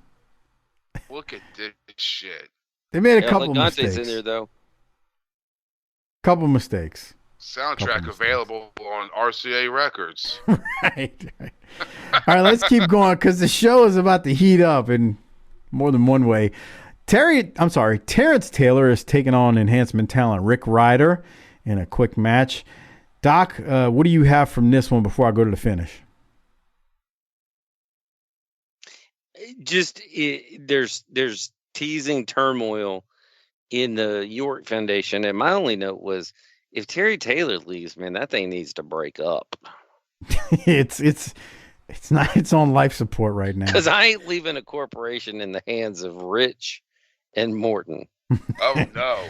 Look at this shit. They made a couple mistakes. In there, though. Couple mistakes. Soundtrack available on RCA Records. Right. All right, let's keep going because the show is about to heat up in more than one way. Terrence Taylor is taking on enhancement talent Rick Ryder in a quick match. Doc, what do you have from this one before I go to the finish? There's teasing turmoil in the York Foundation, and my only note was if Terry Taylor leaves, man, that thing needs to break up. It's not. It's on life support right now. Because I ain't leaving a corporation in the hands of Rich and Morton. Oh no.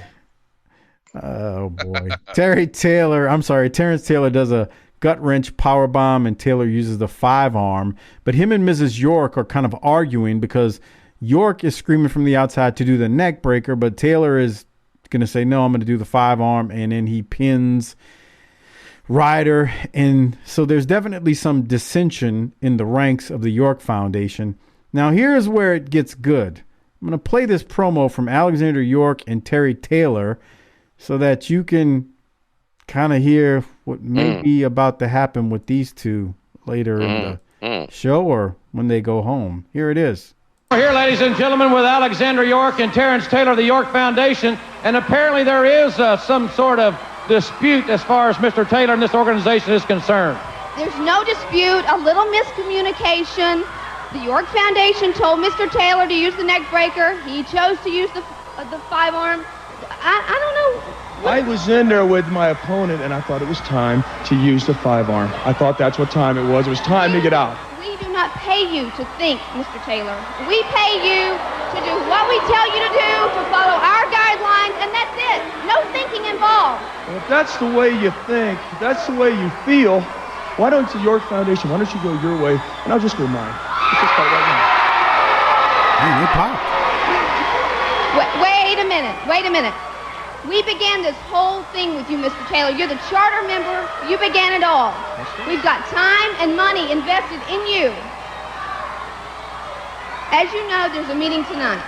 Oh boy. Terrence Taylor does a gut wrench power bomb, and Taylor uses the 5-arm. But him and Mrs. York are kind of arguing because York is screaming from the outside to do the neck breaker, but Taylor is going to say, no, I'm going to do the 5-arm, and then he pins Ryder. And so there's definitely some dissension in the ranks of the York Foundation. Now, here's where it gets good. I'm going to play this promo from Alexander York and Terry Taylor so that you can kind of hear what may be about to happen with these two later in the show or when they go home. Here it is. We're here, ladies and gentlemen, with Alexander York and Terrence Taylor of the York Foundation, and apparently there is some sort of dispute as far as Mr. Taylor and this organization is concerned. There's no dispute, a little miscommunication. The York Foundation told Mr. Taylor to use the neck breaker. He chose to use the 5-arm. I don't know. I was in there with my opponent, and I thought it was time to use the 5-arm. I thought that's what time it was. It was time to get out. We do not pay you to think, Mr. Taylor. We pay you to do what we tell you to do, to follow our guidelines, and that's it. No thinking involved. Well, if that's the way you think, if that's the way you feel, why don't the York Foundation, why don't you go your way, and I'll just go mine. Let's just fight right now. Man, they popped. Wait a minute. We began this whole thing with you, Mr. Taylor. You're the charter member. You began it all. We've got time and money invested in you. As you know, there's a meeting tonight.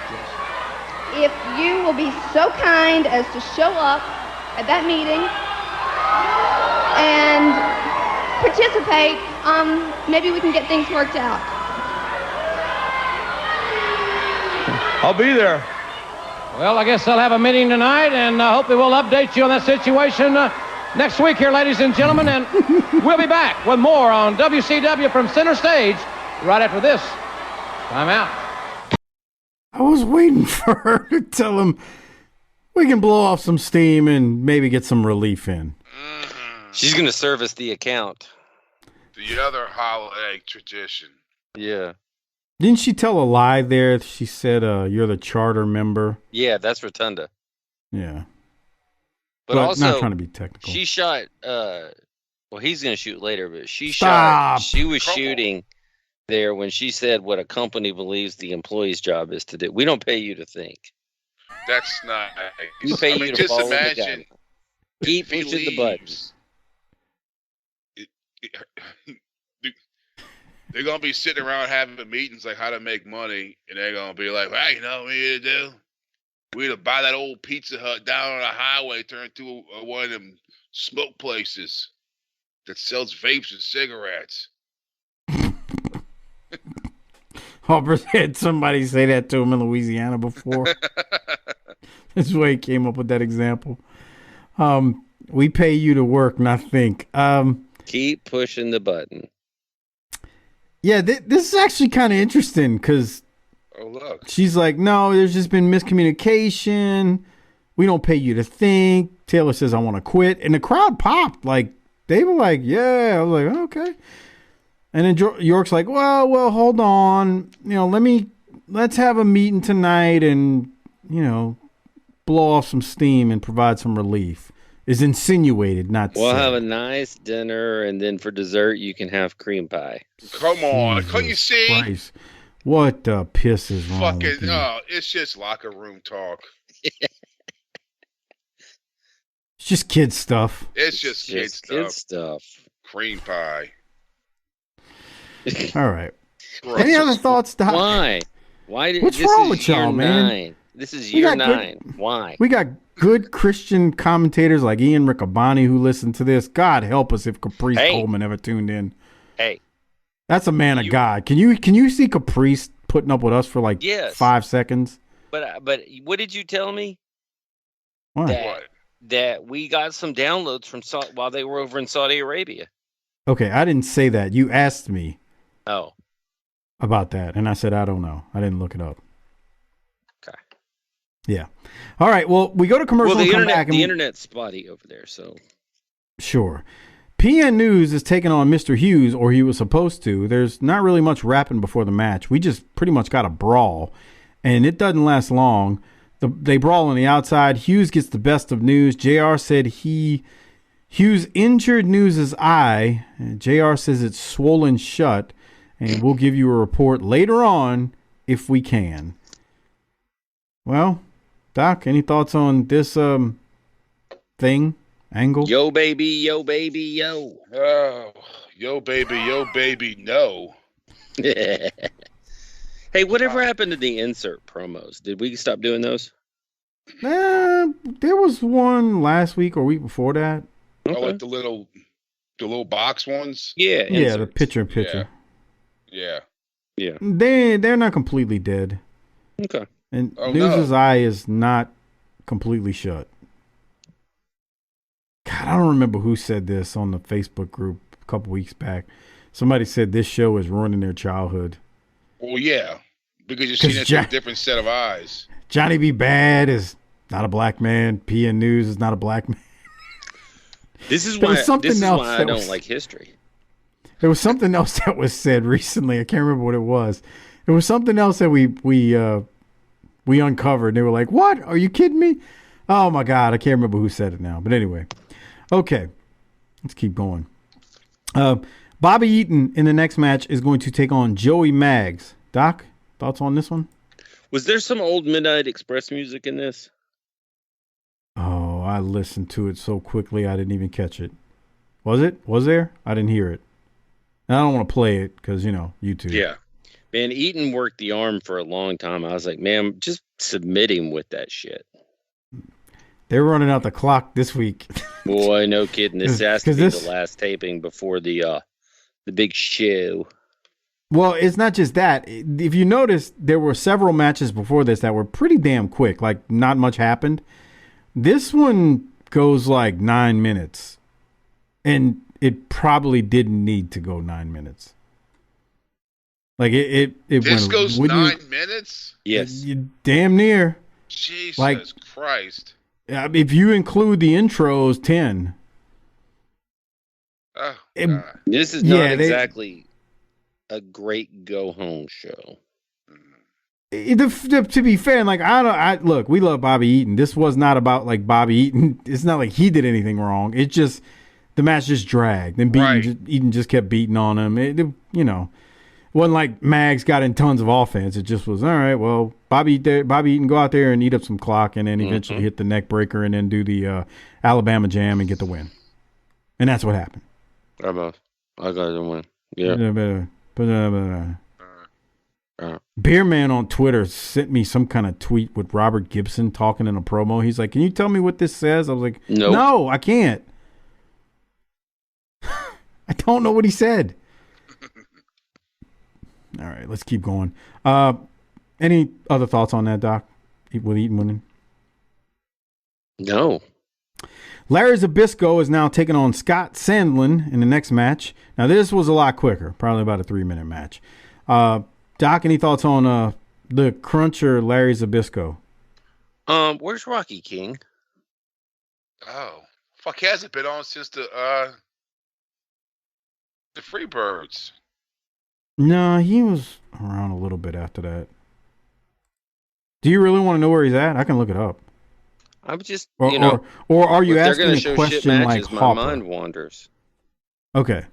If you will be so kind as to show up at that meeting and participate, maybe we can get things worked out. I'll be there. Well, I guess they'll have a meeting tonight, and hopefully we'll update you on that situation next week here, ladies and gentlemen, and we'll be back with more on WCW from Center Stage right after this. Time out. I was waiting for her to tell him we can blow off some steam and maybe get some relief in. She's going to service the account. The other holiday tradition. Yeah. Didn't she tell a lie there? She said, you're the charter member. Yeah, that's Rotunda. Yeah. But also, not trying to be technical. She shot, well, he's going to shoot later, but she was shooting there when she said what a company believes the employee's job is to do. We don't pay you to think. That's not. We pay you to just follow imagine. the guidelines. Keep pushing the buttons. They're going to be sitting around having meetings like how to make money, and they're going to be like, hey, you know what we need to do? We need to buy that old Pizza Hut down on the highway, turn into one of them smoke places that sells vapes and cigarettes. Harper's had somebody say that to him in Louisiana before. That's why he came up with that example. We pay you to work, not think. Keep pushing the button. Yeah, this is actually kind of interesting because she's like, no, there's just been miscommunication. We don't pay you to think. Taylor says, I want to quit. And the crowd popped. Like, they were like, yeah. I was like, okay. And then York's like, well, hold on. You know, let's have a meeting tonight and, you know, blow off some steam and provide some relief. Is insinuated, not We'll said. have a nice dinner, and then for dessert, you can have cream pie. Come on. Jesus Can't you see? Christ. What the piss is wrong with you? It's just locker room talk. It's just kid stuff. It's just kid stuff. Cream pie. All right. Any other thoughts, Doc? Why? What's wrong with y'all, man? This is year 9. Why? We got good Christian commentators like Ian Riccaboni who listen to this. God help us if Caprice Coleman ever tuned in. Hey. That's a man of God. Can you see Caprice putting up with us for like 5 seconds? But what did you tell me? What? That we got some downloads from while they were over in Saudi Arabia. Okay, I didn't say that. You asked me about that, and I said I don't know. I didn't look it up. Okay. Yeah. All right. Well, we go to commercial and come back. The internet's spotty over there, so. Sure. PN News is taking on Mr. Hughes, or he was supposed to. There's not really much rapping before the match. We just pretty much got a brawl, and it doesn't last long. They brawl on the outside. Hughes gets the best of News. JR said Hughes injured News's eye. And JR says it's swollen shut, and we'll give you a report later on if we can. Well, Doc, any thoughts on this thing, angle? Yo, baby, yo, baby, yo. Oh, yo, baby, no. Hey, Hey, whatever happened to the insert promos? Did we stop doing those? There was one last week or week before that. Oh, like the little box ones. Yeah, yeah, the picture. Yeah. They're not completely dead. Okay. And News's eye is not completely shut. God, I don't remember who said this on the Facebook group a couple weeks back. Somebody said this show is ruining their childhood. Well, yeah, because you're seeing it through a different set of eyes. Johnny B. Bad is not a black man. PN News is not a black man. This is why I don't like history. There was something else that was said recently. I can't remember what it was. There was something else that we uncovered. They were like, "What? Are you kidding me?" Oh my God, I can't remember who said it now. But anyway, okay, let's keep going. Bobby Eaton in the next match is going to take on Joey Maggs. Doc, thoughts on this one? Was there some old Midnight Express music in this? Oh, I listened to it so quickly I didn't even catch it. Was it? Was there? I didn't hear it. And I don't want to play it because, YouTube. Yeah. Man, Eaton worked the arm for a long time. I was like, man, just submit him with that shit. They're running out the clock this week. Boy, no kidding. This has to be the last taping before the big show. Well, it's not just that. If you notice, there were several matches before this that were pretty damn quick. Like, not much happened. This one goes like 9 minutes. And it probably didn't need to go 9 minutes. Like, it This went, goes 9 minutes? Yes. Damn near. Jesus Christ. If you include the intros, 10. Oh, this is not exactly a great go-home show. To be fair, like look, we love Bobby Eaton. This was not about like Bobby Eaton. It's not like he did anything wrong. It just the match just dragged, and Eaton just kept beating on him. It wasn't like Maggs got in tons of offense. It just was all right. Well, Bobby Eaton go out there and eat up some clock, and then eventually hit the neck breaker, and then do the Alabama Jam and get the win. And that's what happened. I got the win. Yeah. Beer Man on Twitter sent me some kind of tweet with Robert Gibson talking in a promo. He's like, "Can you tell me what this says?" I was like, "No, I can't. I don't know what he said." All right, let's keep going. Any other thoughts on that, Doc? With Eaton winning? No. Larry Zbyszko is now taking on Scott Sandlin in the next match. Now, this was a lot quicker, probably about a 3-minute match. Doc, any thoughts on the cruncher Larry Zbyszko? Where's Rocky King? Oh, fuck! He hasn't been on since the Freebirds. No, he was around a little bit after that. Do you really want to know where he's at? I can look it up. I'm just, or are you asking a question matches, like my Harper? mind wanders. Okay.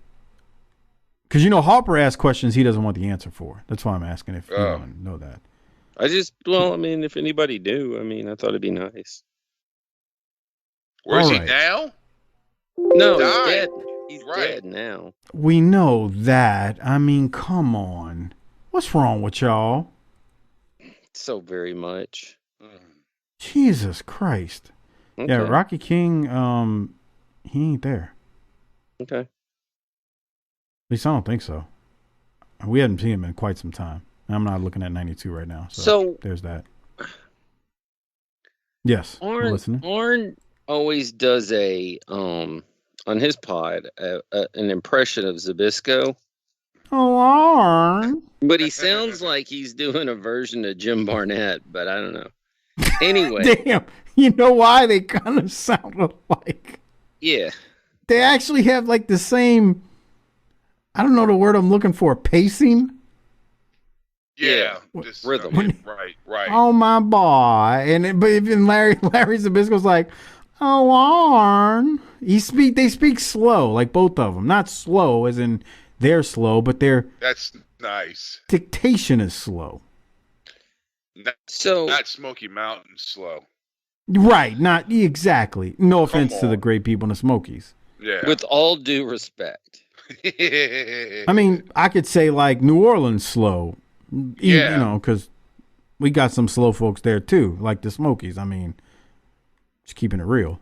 Because Harper asks questions he doesn't want the answer for. That's why I'm asking if you want to know that. If anybody do, I thought it'd be nice. Where is he now? No, he's dead. He's dead now. We know that. Come on. What's wrong with y'all? So very much. Jesus Christ. Okay. Yeah, Rocky King, he ain't there. Okay. At least I don't think so. We hadn't seen him in quite some time. I'm not looking at 92 right now. So there's that. Yes, I'm listening. Orn always does on his pod an impression of Zbyszko. Oh, Orn. But he sounds like he's doing a version of Jim Barnett, but I don't know. Anyway. Damn. You know why they kind of sound alike? Yeah. They actually have like the same, I don't know the word I'm looking for, pacing? Yeah. Rhythm. Right. Oh, my boy. But even Larry Zbyszko's like, oh, Orn. They speak slow, like both of them. Not slow as in they're slow, but that's nice. Dictation is slow. Not Smoky Mountain slow. Right, not exactly. No offense to the great people in the Smokies. Yeah. With all due respect. I could say like New Orleans slow, You know, because we got some slow folks there too, like the Smokies. I mean, just keeping it real.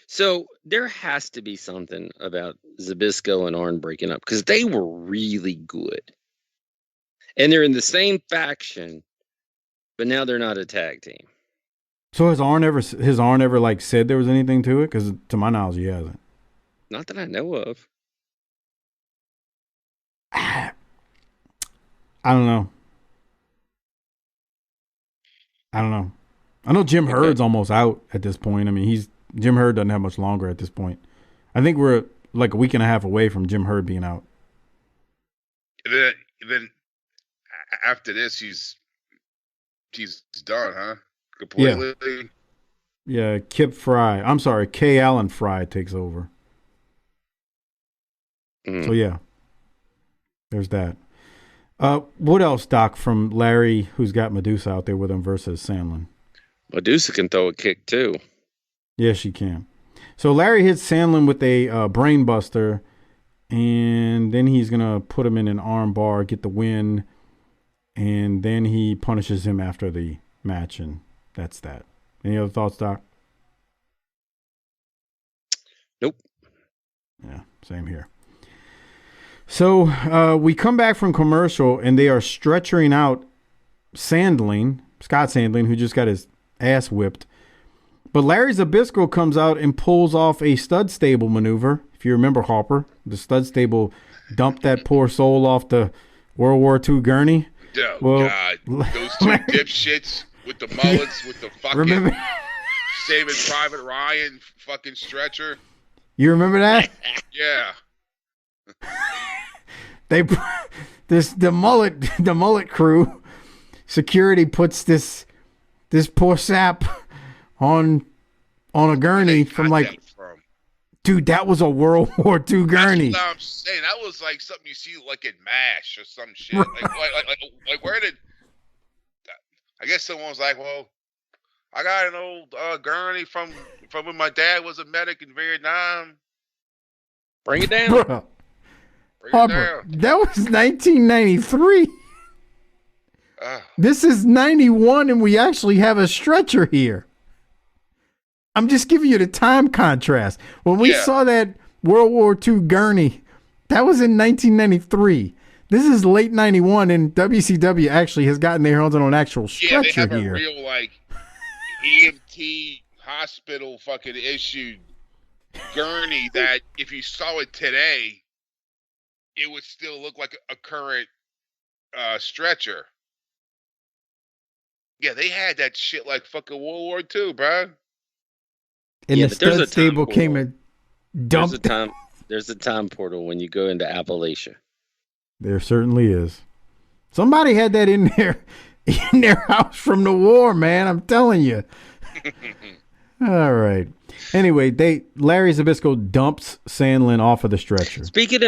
So there has to be something about Zbyszko and Arn breaking up because they were really good. And they're in the same faction, but now they're not a tag team. So has Arn ever like said there was anything to it? Because to my knowledge, he hasn't. Not that I know of. I don't know. I know Jim Hurd's almost out at this point. I mean, Jim Hurd doesn't have much longer at this point. I think we're like a week and a half away from Jim Hurd being out. And then after this, he's done, huh? Completely. Yeah, Kip Fry. I'm sorry, K. Allen Fry takes over. So yeah, there's that. What else, Doc, from Larry, who's got Medusa out there with him versus Sandlin? Medusa can throw a kick too. Yes, she can. So Larry hits Sandlin with a brain buster, and then he's gonna put him in an arm bar, get the win, and then he punishes him after the match, and that's that. Any other thoughts, Doc? Nope. Yeah, same here. So we come back from commercial, and they are stretchering out Scott Sandlin, who just got his ass whipped. But Larry Zbyszko comes out and pulls off a stud stable maneuver. If you remember Harper, the stud stable dumped that poor soul off the World War II gurney. Oh, well, God. Those two dipshits with the mullets, with the fucking Saving Private Ryan fucking stretcher. You remember that? Yeah. The mullet crew security puts this poor sap on a gurney from like, dude, that was a World War II gurney. That's what I'm saying. That was like something you see like in MASH or some shit. Like where did? I guess someone's like, well, I got an old gurney from when my dad was a medic in Vietnam. Bring it down. Bruh. Harper, that was 1993. This is 91, and we actually have a stretcher here. I'm just giving you the time contrast. When we saw that World War II gurney, that was in 1993. This is late 91, and WCW actually has gotten their hands on an actual stretcher they have here. A real like EMT hospital fucking issued gurney that if you saw it today, it would still look like a current stretcher. Yeah, they had that shit like fucking World War II, bro. And the stud stable came and dumped. There's a time portal when you go into Appalachia. There certainly is. Somebody had that in their house from the war, man. I'm telling you. All right. Anyway, Larry Zbyszko dumps Sandlin off of the stretcher. Speaking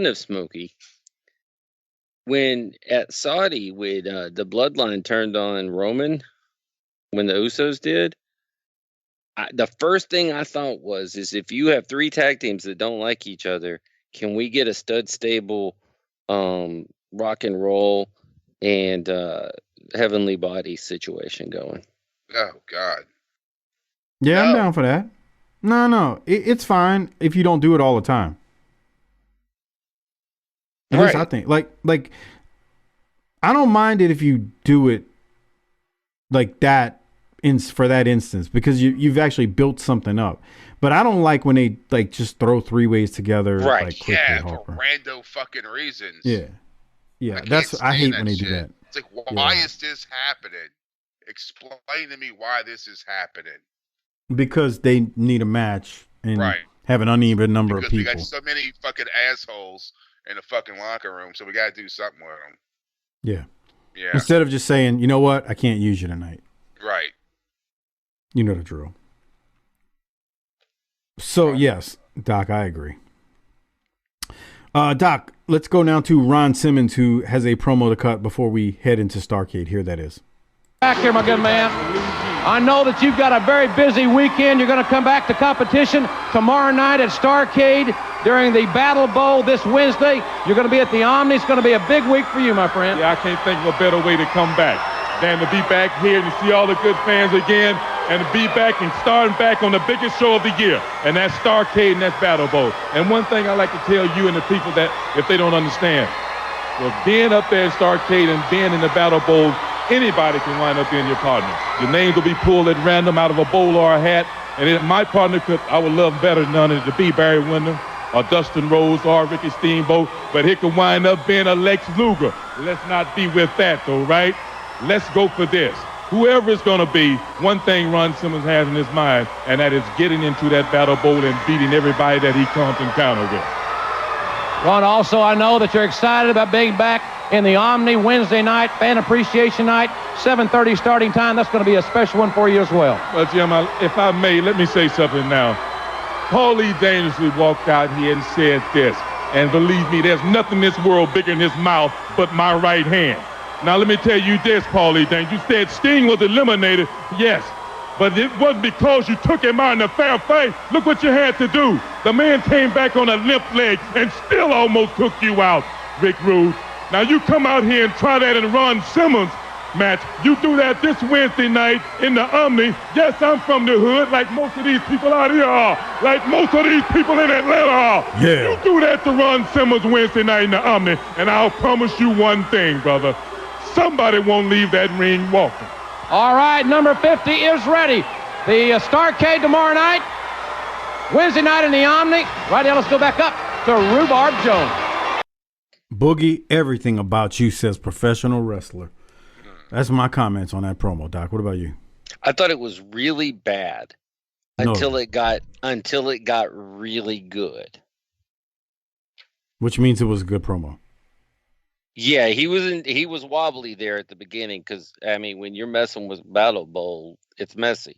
of Smokey, when at Saudi, when the Bloodline turned on Roman, when the Usos did, the first thing I thought is if you have three tag teams that don't like each other, can we get a stud stable, rock and roll, and heavenly body situation going? Oh God. Yeah, I'm down for that. No, it's fine if you don't do it all the time. At least I think, like, I don't mind it if you do it like that for that instance because you've actually built something up. But I don't like when they like just throw three ways together. Right? Like, quickly, yeah, Harper. for rando fucking reasons. Yeah. I hate when they do that. It's like, why is this happening? Explain to me why this is happening. Because they need a match and have an uneven number of people. We got so many fucking assholes in the fucking locker room, so we got to do something with them. Yeah. Yeah. Instead of just saying, you know what, I can't use you tonight. Right. You know the drill. So, yes, Doc, I agree. Doc, let's go now to Ron Simmons, who has a promo to cut before we head into Starrcade. Here that is. Back here, my good man. I know that you've got a very busy weekend. You're going to come back to competition tomorrow night at Starrcade. during the Battle Bowl this Wednesday. You're going to be at the Omni. It's going to be a big week for you, my friend. Yeah, I can't think of a better way to come back than to be back here and see all the good fans again and to be back and starting back on the biggest show of the year, and that's Starrcade and that's Battle Bowl. And one thing I like to tell you and the people that if they don't understand, well, being up there at Starrcade and being in the Battle Bowl, anybody can wind up being your partner. Your names will be pulled at random out of a bowl or a hat, and my partner I would love better than none to be Barry Windham or Dustin Rhodes or Ricky Steamboat, but he could wind up being a Lex Luger. Let's not be with that, though, right? Let's go for this. Whoever it's going to be, one thing Ron Simmons has in his mind, and that is getting into that Battle Bowl and beating everybody that he comes encounter with. Ron, also, I know that you're excited about being back in the Omni Wednesday night, Fan Appreciation Night, 7:30 starting time. That's going to be a special one for you as well. Well, Jim, if I may, let me say something now. Paulie dangerously walked out here and said this, and believe me, there's nothing in this world bigger than his mouth but my right hand. Now, let me tell you this, Paulie Dangerous. You said Sting was eliminated. Yes, but it wasn't because you took him out in a fair fight. Look what you had to do. The man came back on a limp leg and still almost took you out, Rick Rude. Now, you come out here and try that in Ron Simmons match. You do that this Wednesday night in the Omni. Yes, I'm from the hood, like most of these people out here are. Like most of these people in Atlanta are. Yeah. You do that to Ron Simmons Wednesday night in the Omni, and I'll promise you one thing, brother. Somebody won't leave that ring walking. All right, number 50 is ready. The Starrcade tomorrow night, Wednesday night in the Omni. Right now, let's go back up to Rhubarb Jones. Boogie, everything about you says professional wrestler. That's my comments on that promo, Doc. What about you? I thought it was really bad until it got really good. Which means it was a good promo. Yeah, he was wobbly there at the beginning because I mean, when you're messing with Battle Bowl, it's messy.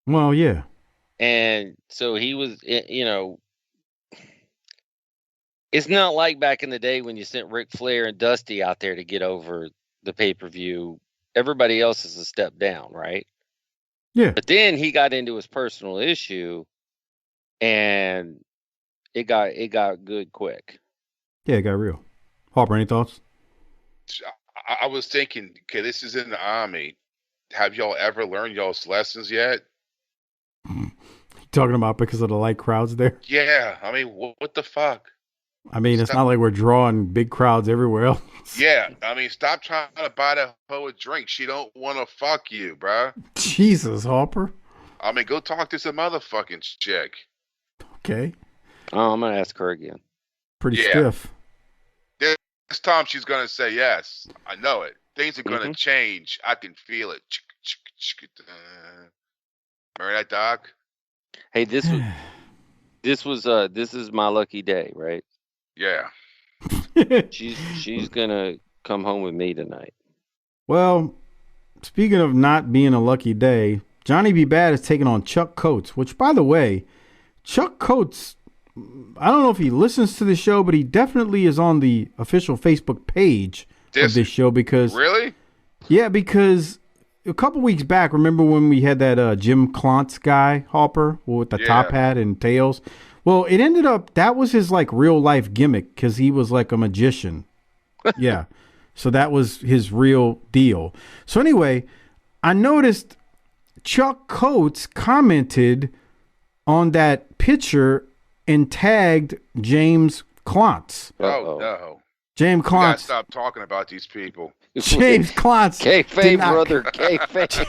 Well, yeah. And so he was, you know, it's not like back in the day when you sent Ric Flair and Dusty out there to get over the pay-per-view. Everybody else is a step down, right? Yeah. But then he got into his personal issue, and it got good quick. Yeah, it got real. Harper, any thoughts? I was thinking, okay, this is in the Army. Have y'all ever learned y'all's lessons yet? Talking about because of the light crowds there? Yeah, I mean, what the fuck? I mean, it's not like we're drawing big crowds everywhere else. Yeah, I mean, stop trying to buy that hoe a drink. She don't want to fuck you, bruh. Jesus, Harper. I mean, go talk to some motherfucking chick. Okay. Oh, I'm going to ask her again. Pretty stiff. This time she's going to say yes. I know it. Things are going to change. I can feel it. Remember that, Doc? Hey, this is my lucky day, right? Yeah. She's gonna come home with me tonight. Well, speaking of not being a lucky day, Johnny B. Bad is taking on Chuck Coates, which, by the way, Chuck Coates, I don't know if he listens to the show, but he definitely is on the official Facebook page of this show because... Really? Yeah, because a couple weeks back, remember when we had that Jim Klontz guy, Harper, with the top hat and tails? Well, it ended up, that was his like real life gimmick because he was like a magician. Yeah. So that was his real deal. So anyway, I noticed Chuck Coates commented on that picture and tagged James Klontz. Oh, no. James You gotta Klontz. stop talking about these people. James Klontz. Kayfabe, brother. Kayfabe.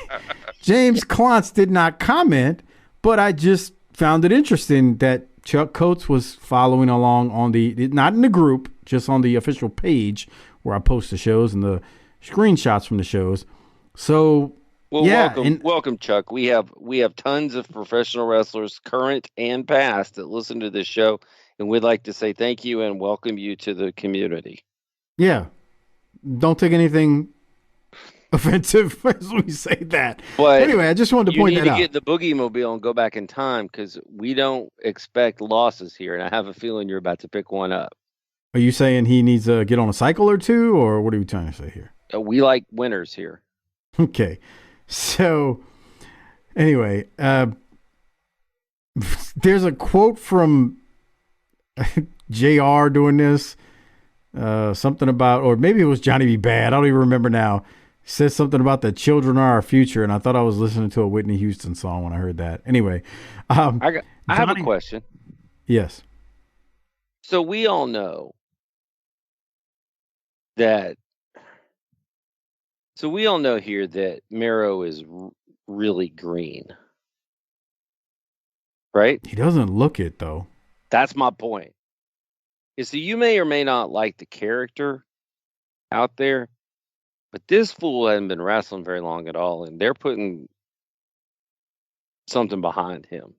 James Klontz did not comment, but I just found it interesting that Chuck Coates was following along on not in the group, just on the official page where I post the shows and the screenshots from the shows. So, well, yeah. Welcome, Chuck. We have tons of professional wrestlers, current and past, that listen to this show, and we'd like to say thank you and welcome you to the community. Yeah. Don't take anything offensive as we say that. But anyway, I just wanted to point that out. You need to get the Boogie Mobile and go back in time because we don't expect losses here, and I have a feeling you're about to pick one up. Are you saying he needs to get on a cycle or two, or what are you trying to say here? We like winners here. Okay. So, anyway, there's a quote from JR doing this. Something about, or maybe it was Johnny B. Bad. I don't even remember now. Says something about the children are our future, and I thought I was listening to a Whitney Houston song when I heard that. Anyway, I have a question. Yes. So we all know that. So we all know here that Mero is really green, right? He doesn't look it though. That's my point. Is that you may or may not like the character out there, but this fool hasn't been wrestling very long at all, and they're putting something behind him.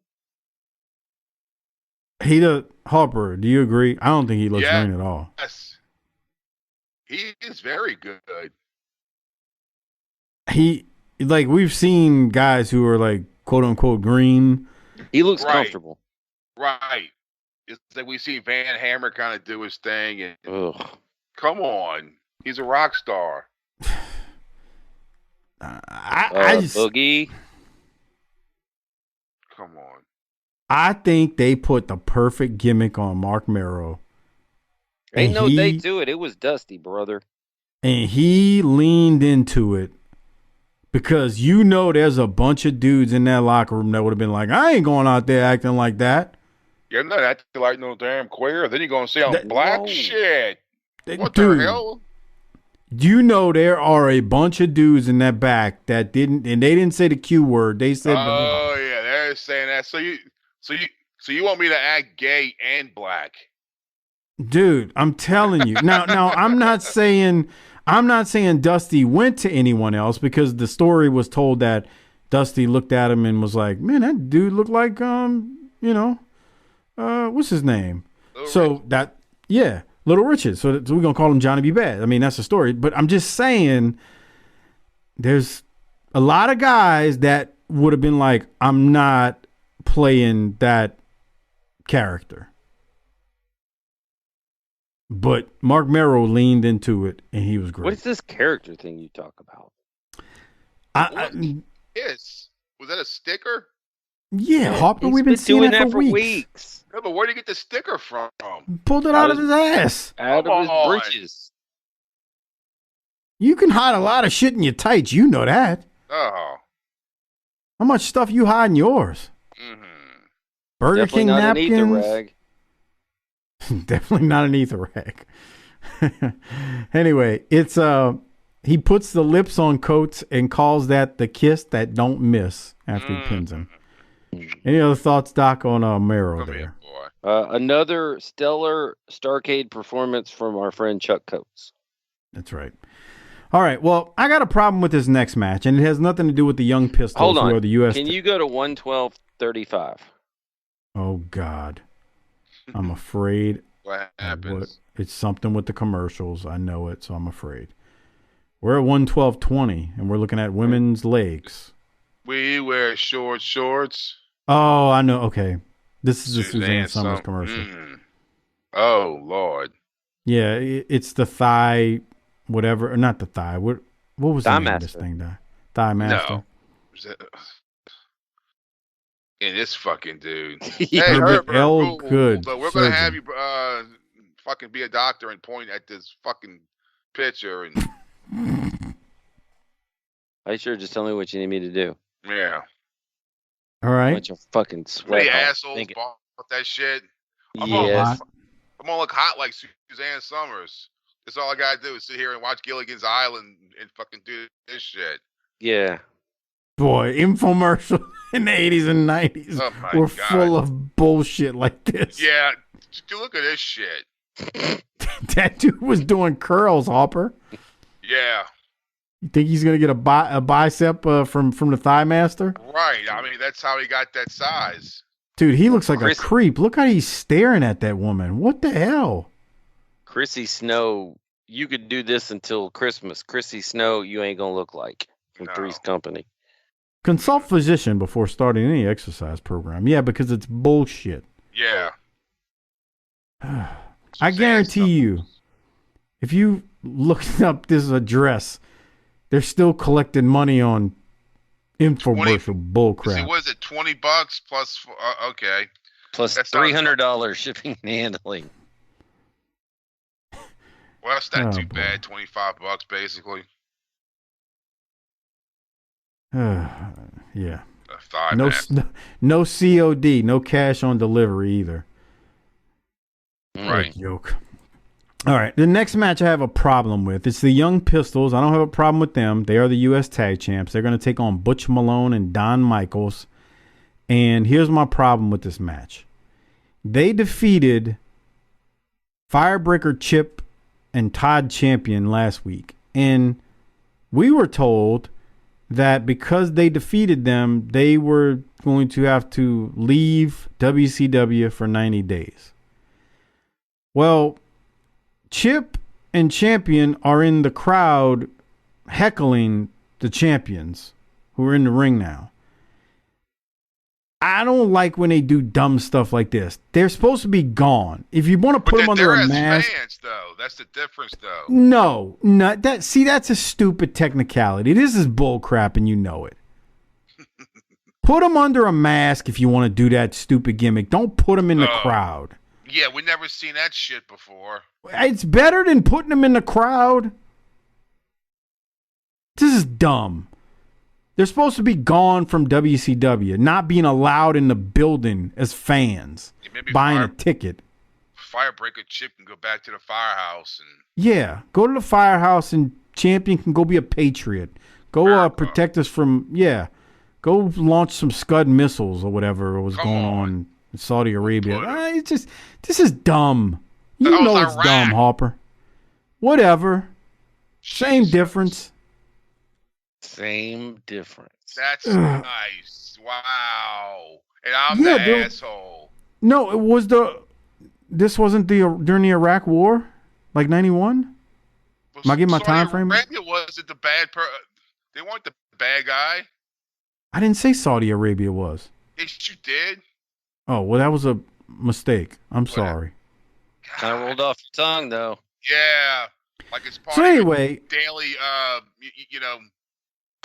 Harper, do you agree? I don't think he looks green at all. Yes. He is very good. We've seen guys who are like quote unquote green. He looks comfortable. Right. It's like we see Van Hammer kind of do his thing, and come on, he's a rock star. Boogie. Come on. I think they put the perfect gimmick on Mark Mero. Ain't no day to it. It was Dusty, brother. And he leaned into it because there's a bunch of dudes in that locker room that would have been like, I ain't going out there acting like that. You're not acting like no damn queer. Then you're going to say I'm black? Shit. What Dude, the hell? There are a bunch of dudes in that back that didn't, and they didn't say the Q word. They said, "Oh yeah, they're saying that." So you want me to act gay and black? Dude, I'm telling you. Now I'm not saying Dusty went to anyone else because the story was told that Dusty looked at him and was like, "Man, that dude looked like what's his name?" Little Richard. So we're going to call him Johnny B. Bad. I mean, that's the story. But I'm just saying there's a lot of guys that would have been like, I'm not playing that character. But Mark Mero leaned into it, and he was great. What is this character thing you talk about? Yes. Was that a sticker? Yeah, Harper, we've been seeing that for weeks. Yeah, but where did he get the sticker from? Pulled it out of his ass. Out of his britches. You can hide a lot of shit in your tights. You know that. Oh. How much stuff you hide in yours? Mm-hmm. Burger Definitely King not napkins. An ether rag. Definitely not an ether rag. Anyway, it's he puts the lips on Coates and calls that the kiss that don't miss after he pins him. Any other thoughts, Doc, on Mero there? Another stellar Starrcade performance from our friend Chuck Coates. That's right. All right. Well, I got a problem with this next match, and it has nothing to do with the Young Pistols. Hold on. Who are the U.S. Can you go to 112.35? Oh, God. I'm afraid. What happens? It's something with the commercials. I know it, so I'm afraid. We're at 112.20, and we're looking at women's legs. We wear shorts. Oh, I know. Okay. This is a Suzanne Summers commercial. Oh, Lord. Yeah, it's the thigh, whatever. Or not the thigh. What was the name of this thing? Thigh Master. No. And this fucking dude. Hey, Herbert, L. Good. But we're going to have you fucking be a doctor and point at this fucking picture. And Are you sure? Just tell me what you need me to do. Yeah. All right. Bunch of fucking sweat. Hey, assholes bought that shit. I'm Yes. gonna look hot like Suzanne Summers. That's all I gotta do is sit here and watch Gilligan's Island and fucking do this shit. Yeah. Boy, infomercial in the 80s and 90s were full of bullshit like this. Yeah. Look at this shit. That dude was doing curls, Hopper. Yeah. You think he's gonna get a bicep from the Thigh Master? Right. I mean, that's how he got that size. Dude, he looks like a creep. Look how he's staring at that woman. What the hell? Chrissy Snow, you could do this until Christmas. Chrissy Snow, you ain't gonna look like from Three's Company. Consult physician before starting any exercise program. Yeah, because it's bullshit. Yeah. I guarantee you, if you look up this address, they're still collecting money on infomercial bullcrap. What is it, $20 plus? Okay. Plus $300 shipping and handling. Well, that's not too boy. bad. $25 basically. Yeah. A thigh No, mask. no COD, no cash on delivery either. Right. Joke. All right. The next match I have a problem with. It's the Young Pistols. I don't have a problem with them. They are the U.S. Tag Champs. They're going to take on Butch Malone and Don Michaels. And here's my problem with this match. They defeated Firebreaker Chip and Todd Champion last week. And we were told that because they defeated them, they were going to have to leave WCW for 90 days. Well, Chip and Champion are in the crowd heckling the champions who are in the ring now. I don't like when they do dumb stuff like this. They're supposed to be gone. If you want to put them under a mask, fans, though. That's the difference, though. no, not that. See, that's a stupid technicality. This is bull crap, and you know it. Put them under a mask if you want to do that stupid gimmick. Don't put them in the crowd. Yeah, we never seen that shit before. It's better than putting them in the crowd. This is dumb. They're supposed to be gone from WCW, not being allowed in the building as fans, buying a ticket. Firebreaker Chip can go back to the firehouse. Yeah, go to the firehouse and Champion can go be a patriot. Go protect us from, go launch some Scud missiles or whatever was going on in Saudi Arabia. This is dumb. You know it's dumb, Harper. Whatever. Same difference. Same difference. That's nice. Wow. And I'm the asshole. No, it was this wasn't during the Iraq War? Like 91? Am I getting my time frame? Arabia wasn't the bad they weren't the bad guy. I didn't say Saudi Arabia was. Yes, you did. Oh, well, that was a mistake. I'm sorry. Kind of rolled off your tongue, though. Yeah. Like it's part So of anyway, your daily,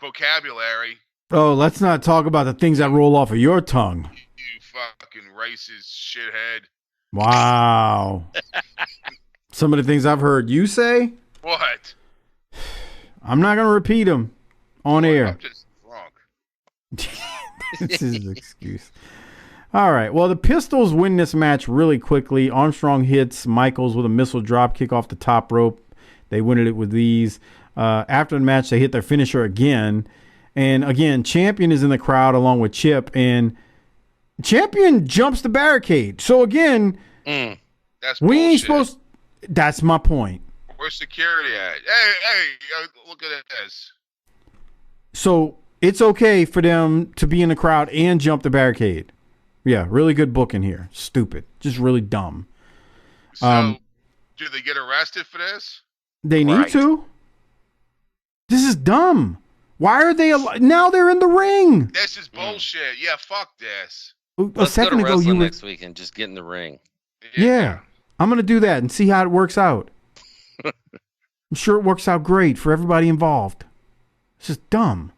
vocabulary. Oh, let's not talk about the things that roll off of your tongue. You fucking racist shithead. Wow. Some of the things I've heard you say. What? I'm not going to repeat them on air. I'm just drunk. This is an excuse. All right. Well, the Pistols win this match really quickly. Armstrong hits Michaels with a missile drop kick off the top rope. They win it with these. After the match, they hit their finisher again. And again, Champion is in the crowd along with Chip. And Champion jumps the barricade. So again, that's we ain't bullshit. supposed. That's my point. Where's security at? Hey, look at this. So it's okay for them to be in the crowd and jump the barricade. Yeah, really good booking here. Stupid. Just really dumb. So, do they get arrested for this? They need to. This is dumb. Why are they now? They're in the ring. This is bullshit. Yeah, fuck this. Let's go to wrestling next week and just get in the ring. Yeah, I'm gonna do that and see how it works out. I'm sure it works out great for everybody involved. It's just dumb.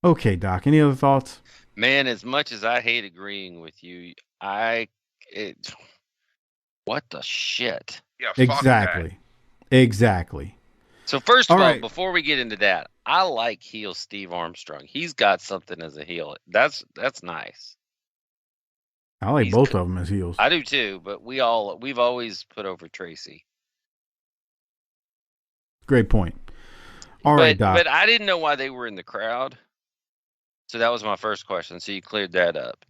Okay, Doc. Any other thoughts? Man, as much as I hate agreeing with you, what the shit? Yeah, exactly. Exactly. So first of all, before we get into that, I like heel Steve Armstrong. He's got something as a heel. That's nice. I like both of them as heels. I do too, but we've always put over Tracy. Great point. All right, Doc. But I didn't know why they were in the crowd. So that was my first question. So you cleared that up.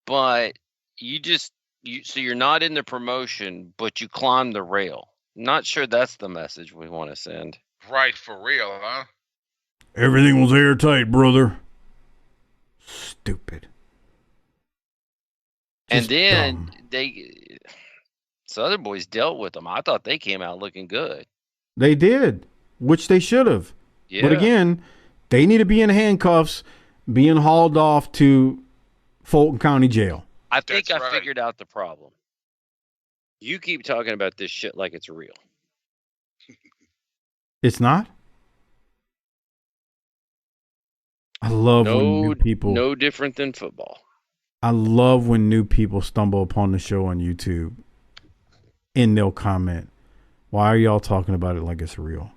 But so you're not in the promotion, but you climbed the rail. Not sure that's the message we want to send. Right, for real, huh? Everything was airtight, brother. Stupid. And then so other boys dealt with them. I thought they came out looking good. They did, which they should have. Yeah. But again, they need to be in handcuffs, being hauled off to Fulton County Jail. I think I figured out the problem. You keep talking about this shit like it's real. It's not? I love when new people. No different than football. I love when new people stumble upon the show on YouTube and they'll comment, "Why are y'all talking about it like it's real?"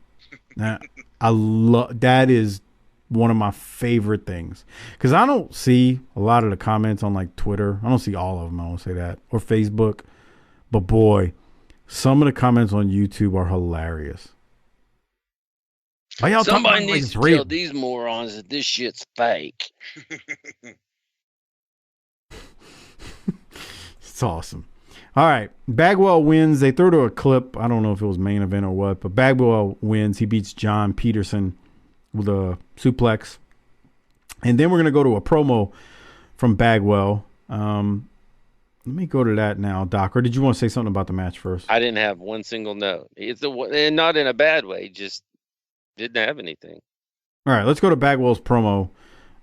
Now, I love that. Is one of my favorite things because I don't see a lot of the comments on like Twitter. I don't see all of them. I won't say that, or Facebook. But boy, some of the comments on YouTube are hilarious. Why y'all Somebody talking about needs it to like it's tell real? these morons that this shit's fake. It's awesome. All right. Bagwell wins. They throw to a clip. I don't know if it was main event or what, but Bagwell wins. He beats John Peterson with a suplex. And then we're going to go to a promo from Bagwell. Let me go to that now, Doc. Or did you want to say something about the match first? I didn't have one single note. And not in a bad way, just didn't have anything. All right. Let's go to Bagwell's promo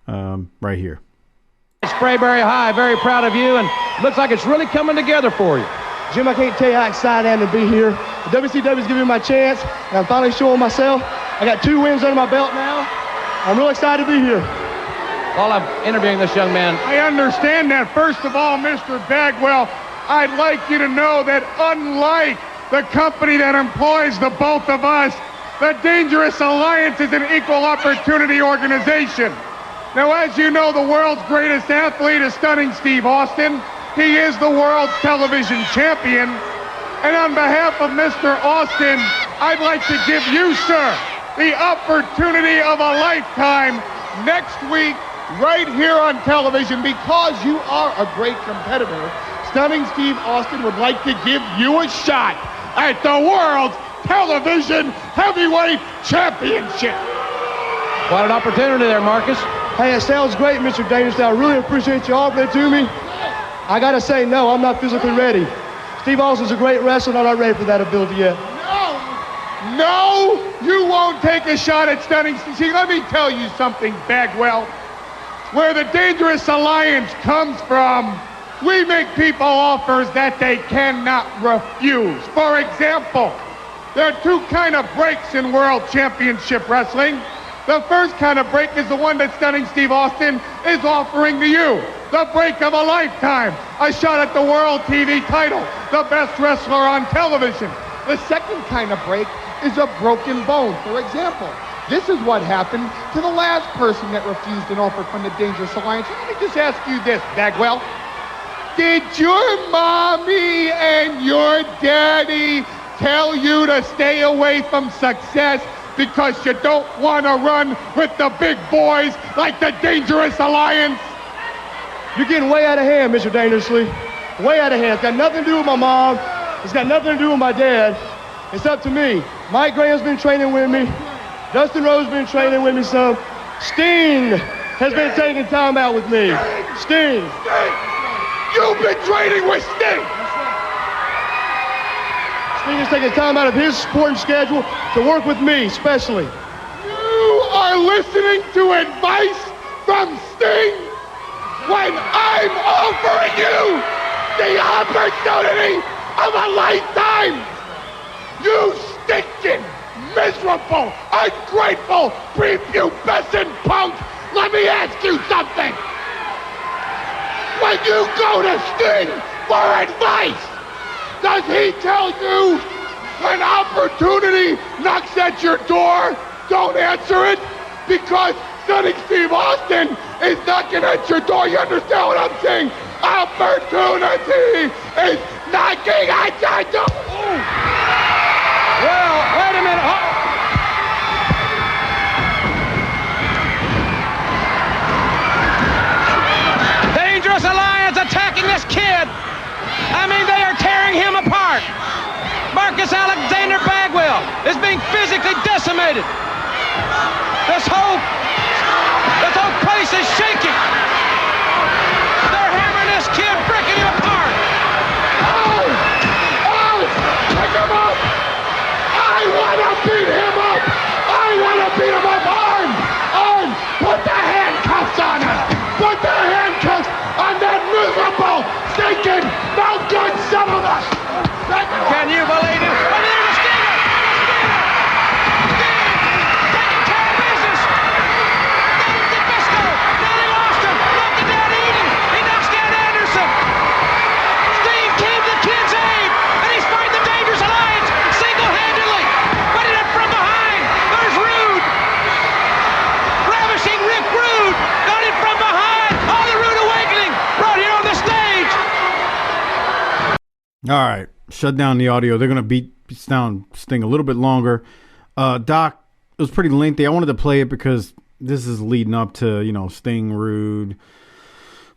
right here. Sprayberry High, very proud of you, and looks like it's really coming together for you. Jim, I can't tell you how excited I am to be here. The WCW is giving me my chance, and I'm finally showing myself. I got 2 wins under my belt now. I'm real excited to be here. While I'm interviewing this young man, I understand that. First of all, Mr. Bagwell, I'd like you to know that unlike the company that employs the both of us, the Dangerous Alliance is an equal opportunity organization. Now, as you know, the world's greatest athlete is Stunning Steve Austin. He is the world's television champion. And on behalf of Mr. Austin, I'd like to give you, sir, the opportunity of a lifetime next week right here on television because you are a great competitor. Stunning Steve Austin would like to give you a shot at the world's television heavyweight championship. what an opportunity there, Marcus. Hey, it sounds great, Mr. Dangerous. I really appreciate you offering it to me. I got to say, no, I'm not physically ready. Steve Austin's a great wrestler, and I'm not ready for that ability yet. No, you won't take a shot at Stunning Steve. See, let me tell you something, Bagwell. Where the Dangerous Alliance comes from, we make people offers that they cannot refuse. For example, there are 2 kind of breaks in World Championship Wrestling. The first kind of break is the one that Stunning Steve Austin is offering to you. The break of a lifetime. A shot at the World TV title. The best wrestler on television. The second kind of break is a broken bone. For example, this is what happened to the last person that refused an offer from the Dangerous Alliance. Let me just ask you this, Bagwell. Did your mommy and your daddy tell you to stay away from success because you don't want to run with the big boys like the Dangerous Alliance? You're getting way out of hand, Mr. Dangerously. Way out of hand. It's got nothing to do with my mom. It's got nothing to do with my dad. It's up to me. Mike Graham's been training with me. Dustin Rhodes been training with me some. Sting has been taking time out with me. Sting. You've been training with Sting. Sting is taking time out of his sporting schedule to work with me, especially. You are listening to advice from Sting when I'm offering you the opportunity of a lifetime. You stinking, miserable, ungrateful, prepubescent punk. Let me ask you something. When you go to Sting for advice, does he tell you when opportunity knocks at your door, don't answer it? Because Stunning Steve Austin is knocking at your door. You understand what I'm saying? Opportunity is knocking at your door. Well, wait a minute. Dangerous Alliance attacking this kid. I mean, they are tearing him apart. Marcus Alexander Bagwell is being physically decimated. This whole place is shaking. They're hammering this kid, breaking him apart. Pick him up! I want to beat him up! I want to beat him up! Arm! Put the handcuffs on him! Put the handcuffs on that miserable, stinking, no good son of a... Can you believe it? Oh, there's a Stinger! Sting! Taking care of business! Then Zbyszko! Then he lost him! All right, shut down the audio. They're gonna beat down Sting a little bit longer. Doc, it was pretty lengthy. I wanted to play it because this is leading up to Sting, Rude,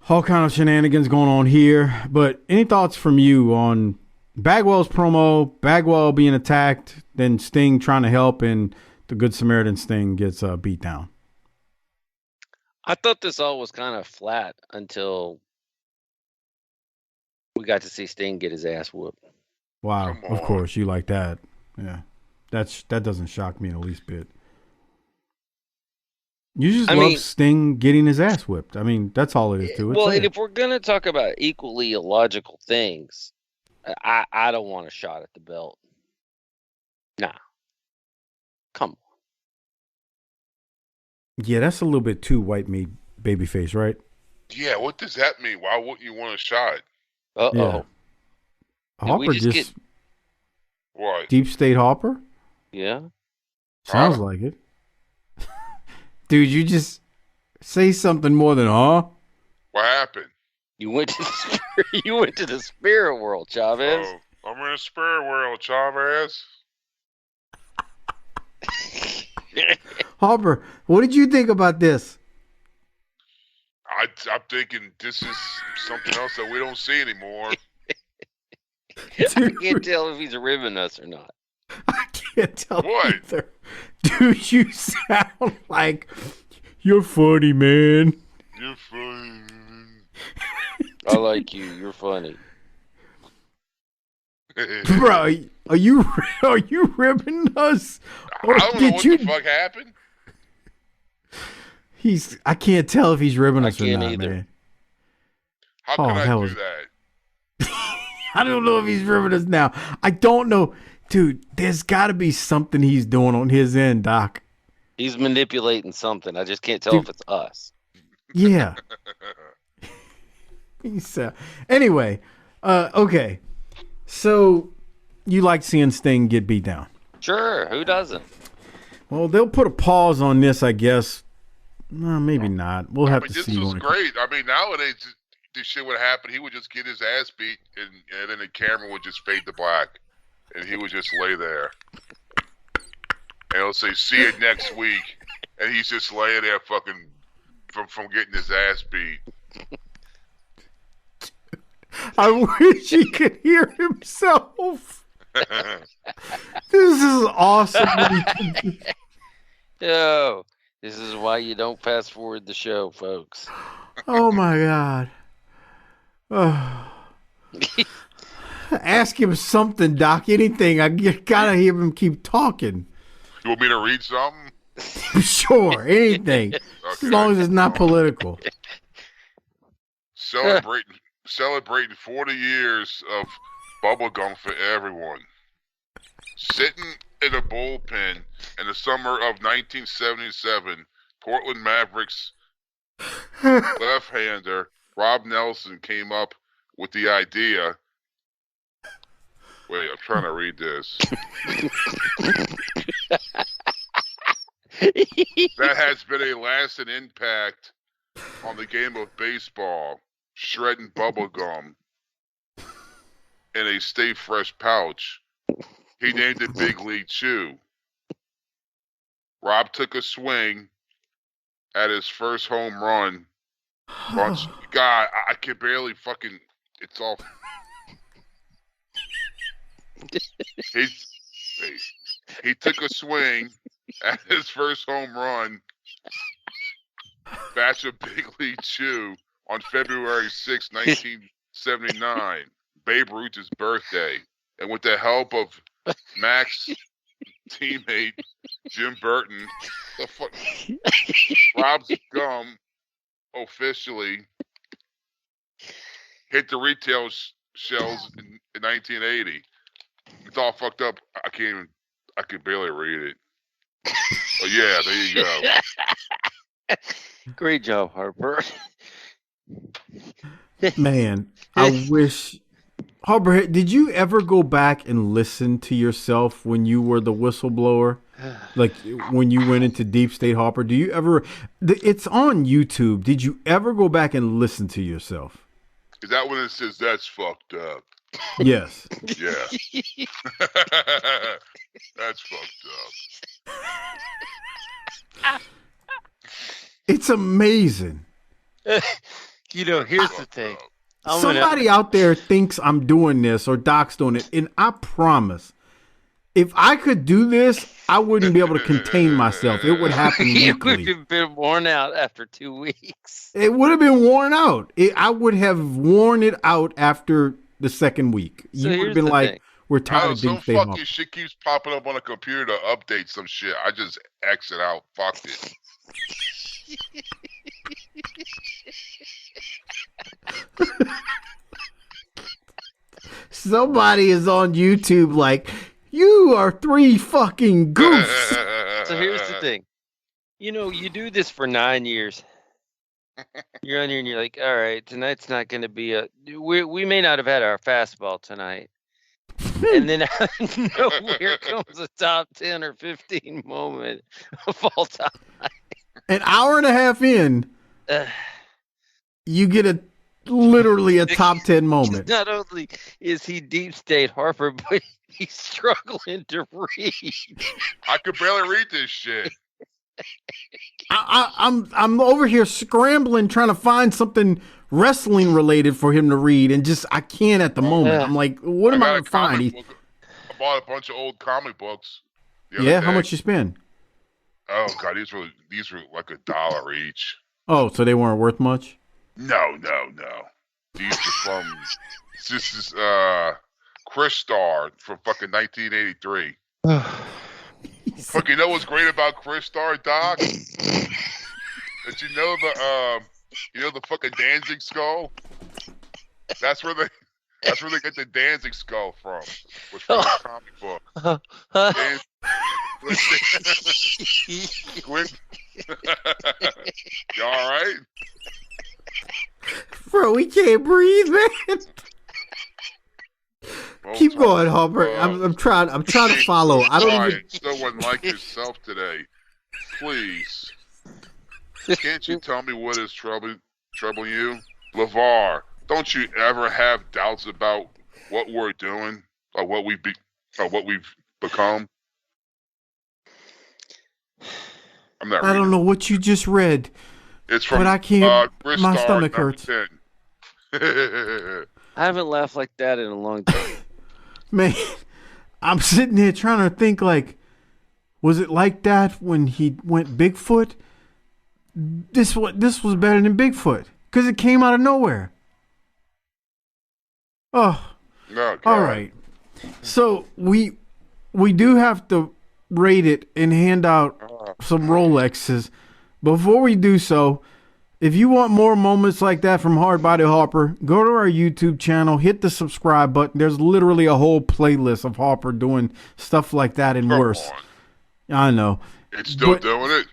all kind of shenanigans going on here. But any thoughts from you on Bagwell's promo? Bagwell being attacked, then Sting trying to help, and the Good Samaritan Sting gets beat down. I thought this all was kind of flat until we got to see Sting get his ass whooped. Wow, of course you like that. Yeah, that doesn't shock me in the least bit. You just love Sting getting his ass whipped. I mean, that's all it is to it. Well, and if we're gonna talk about equally illogical things, I don't want a shot at the belt. Nah, come on. Yeah, that's a little bit too white meat babyface, right? Yeah, what does that mean? Why wouldn't you want a shot? Uh-oh. Yeah. Harper just what? Deep State Harper? Yeah. Sounds like it. Dude, you just say something more than What happened? You went to the spirit world, Chavez. Oh, I'm in the spirit world, Chavez. Harper, what did you think about this? I'm thinking this is something else that we don't see anymore. I can't tell if he's ribbing us or not. I can't tell either. Dude, you sound like you're funny, man. You're funny. I like you. You're funny. Bro, are you ribbing us? I don't know what the fuck happened. I can't tell if he's ribbing us or not, either. man. How can I do that? I don't know if he's ribbing us now. I don't know. Dude, there's got to be something he's doing on his end, Doc. He's manipulating something. I just can't tell if it's us. Yeah. Anyway, okay. So you like seeing Sting get beat down? Sure. Who doesn't? Well, they'll put a pause on this, I guess. No, maybe not. We'll have to see. This was great. I mean, nowadays, this shit would happen. He would just get his ass beat, and then the camera would just fade to black, and he would just lay there. And it'll say, "See you next week," and he's just laying there, fucking from getting his ass beat. I wish he could hear himself. This is awesome. Yo, this is why you don't fast forward the show, folks. Oh my God. Ask him something, Doc. Anything. I gotta hear him keep talking. You want me to read something? Sure, anything. Okay. As long as it's not political. Celebrating 40 years of bubblegum for everyone. Sitting in a bullpen in the summer of 1977, Portland Mavericks left-hander Rob Nelson came up with the idea. Wait, I'm trying to read this. That has been a lasting impact on the game of baseball. Shredding bubblegum in a Stay Fresh pouch. He named it Big League Chew. Rob took a swing at his first home run. God, I can barely fucking. It's all. He took a swing at his first home run. Batch of Big League Chew on February 6, 1979, Babe Ruth's birthday. And with the help of Mac's teammate, Jim Burton, Rob's gum officially hit the retail shelves in 1980. It's all fucked up. I can barely read it. But yeah, there you go. Great job, Harper. Man, I wish. Harper, did you ever go back and listen to yourself when you were the whistleblower? Like when you went into Deep State Harper? Do you ever? It's on YouTube. Did you ever go back and listen to yourself? Is that when it says that's fucked up? Yes. Yeah. That's fucked up. It's amazing. Here's the thing. Somebody out there thinks I'm doing this or Doc's doing it, and I promise, if I could do this, I wouldn't be able to contain myself. It would happen You weekly. would have been worn out after 2 weeks. It would have been worn out. I would have worn it out after the second week. So You would have been like, we're tired of Some being State Harper. fucking shit keeps popping up on the computer to update some shit. I just exit out. Fuck it. Somebody is on YouTube like, you are 3 fucking goofs. So here's the thing. You do this for 9 years. You're on here and you're like, all right, tonight's not going to be we may not have had our fastball tonight. And then out of nowhere comes a top 10 or 15 moment of all time. An hour and a half in, you get literally a top 10 moment. Not only is he deep state Harper, but he's struggling to read. I could barely read this shit. I'm over here scrambling trying to find something wrestling related for him to read, and just I can't at the moment. I'm like, what am I gonna find? I bought a bunch of old comic books. Yeah, how much you spend? Oh god, these were like $1 each. Oh, so they weren't worth much? No. These are from this is Chris Starr from fucking 1983. Fuck, you know what's great about Chris Starr, Doc? That you know the fucking Danzig skull? That's where they get the Danzig skull from. Was from the comic book. You all right? Bro, we can't breathe, man. Keep going, Harper. I'm trying to follow. I don't even. Still wasn't like yourself today. Please, can't you tell me what is troubling you, LeVar? Don't you ever have doubts about what we're doing or what we've become? I don't know what you just read. It's from. But I can't. Chris My Starr, stomach hurts. 10. I haven't laughed like that in a long time. Man, I'm sitting here trying to think, like, was it like that when he went Bigfoot? This was better than Bigfoot because it came out of nowhere. Oh, no, all right. So we do have to rate it and hand out some Rolexes. Before we do so, if you want more moments like that from Hardbody Harper, go to our YouTube channel, hit the subscribe button. There's literally a whole playlist of Harper doing stuff like that and worse. I know. It's still doing it?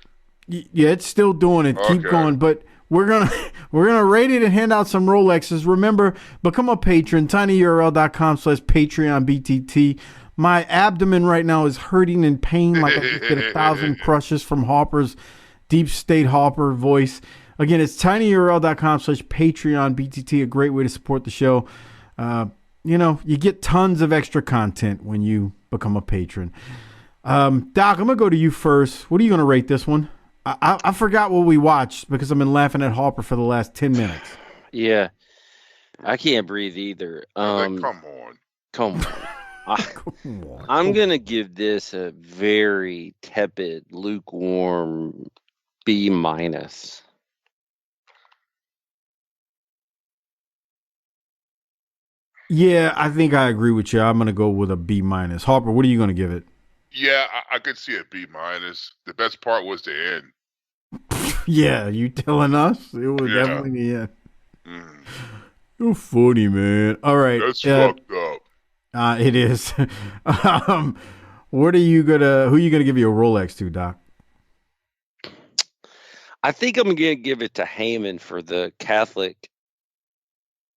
Yeah, it's still doing it. Okay. Keep going. But we're gonna rate it and hand out some Rolexes. Remember, become a patron, tinyurl.com/PatreonBTT. My abdomen right now is hurting in pain like I just did 1,000 crushes from Harper's Deep State Harper voice. Again, it's tinyurl.com/PatreonBTT, a great way to support the show. You get tons of extra content when you become a patron. Doc, I'm going to go to you first. What are you going to rate this one? I forgot what we watched because I've been laughing at Harper for the last 10 minutes. Yeah. I can't breathe either. Come on. I'm going to give this a very tepid, lukewarm B-. Yeah, I think I agree with you. I'm going to go with a B-. Harper, what are you going to give it? Yeah, I could see a B-. The best part was the end. Yeah, you telling us? It was definitely the end. You're funny, man. All right. That's fucked up. It is. Who are you gonna give you a Rolex to, Doc? I think I'm gonna give it to Heyman for the Catholic.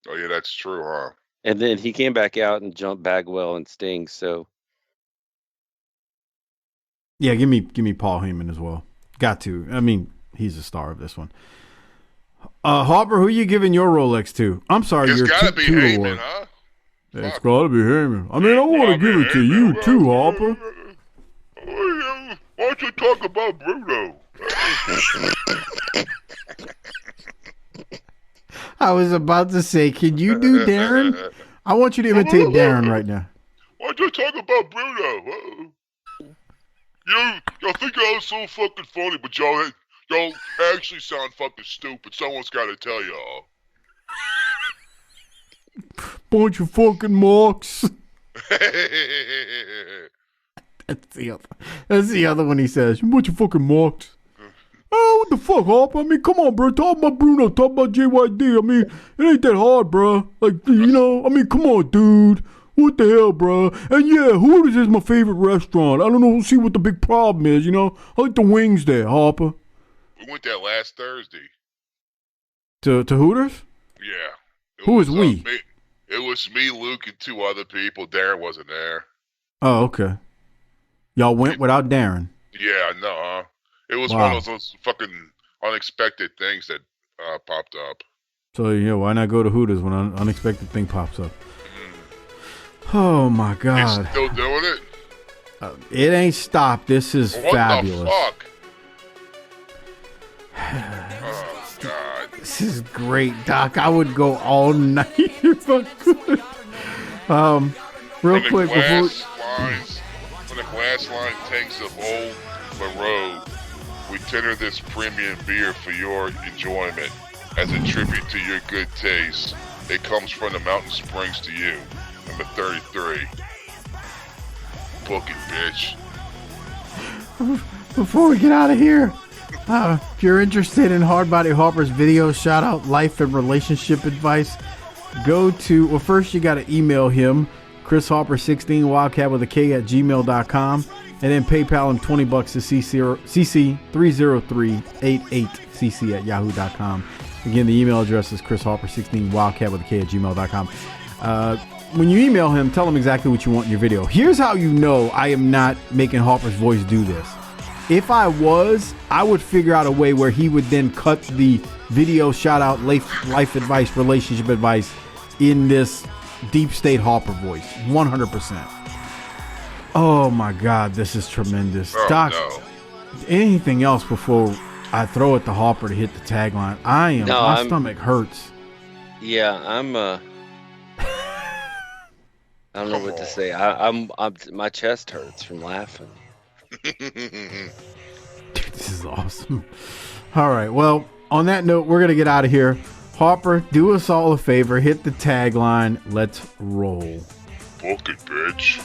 Oh yeah, that's true, huh? And then he came back out and jumped Bagwell and Sting. So yeah, give me Paul Heyman as well. Got to. I mean, he's the star of this one. Harper, who you giving your Rolex to? I'm sorry, it's you're gotta be Heyman, huh? It's got to be him. I mean, I want to give it to you too, Harper. Why don't you talk about Bruno? I was about to say, can you do Darren? I want you to imitate Darren right now. Why don't you talk about Bruno? Y'all think y'all so fucking funny, but y'all actually sound fucking stupid. Someone's got to tell y'all. Bunch of fucking marks. That's the other one he says. Bunch of fucking marks. Oh, what the fuck, Harper? I mean, come on, bro. Talk about Bruno. Talk about JYD. I mean, it ain't that hard, bro. Like, you know, I mean, come on, dude. What the hell, bro? And yeah, Hooters is my favorite restaurant. I don't know. See what the big problem is, you know? I like the wings there, Harper. We went there last Thursday. To Hooters? Yeah. Who is we? It was me, Luke, and two other people. Darren wasn't there. Oh, okay. Y'all went without Darren? Yeah, no. It was one of those fucking unexpected things that popped up. So, yeah, why not go to Hooters when an unexpected thing pops up? Oh, my God. You're still doing it? It ain't stopped. This is fabulous. What the fuck? Oh, God. This is great, Doc. I would go all night if I could. Real quick, before... From the glass line tanks of Old Monroe, we tender this premium beer for your enjoyment. As a tribute to your good taste, it comes from the mountain springs to you. Number 33. Book it, bitch. Before we get out of here, if you're interested in Hardbody Harper's video, shout out life and relationship advice, go to, well, first you got to email him, Chris Harper 16 Wildcat with a K at gmail.com, and then PayPal him $20 to cc30388cc at yahoo.com. Again, the email address is Chris Harper 16 Wildcat with a K at gmail.com. When you email him, tell him exactly what you want in your video. Here's how you know I am not making Harper's voice do this. If I was, I would figure out a way where he would then cut the video shout out life advice, relationship advice in this deep state Harper voice. 100%. Oh my God, this is tremendous. Oh, Doc, no. Anything else before I throw it to Harper to hit the tagline? My stomach hurts. Yeah, I don't know what to say. I'm my chest hurts from laughing. Dude, this is awesome. All right. Well, on that note, we're going to get out of here. Harper, do us all a favor. Hit the tagline. Let's roll. Book it, bitch.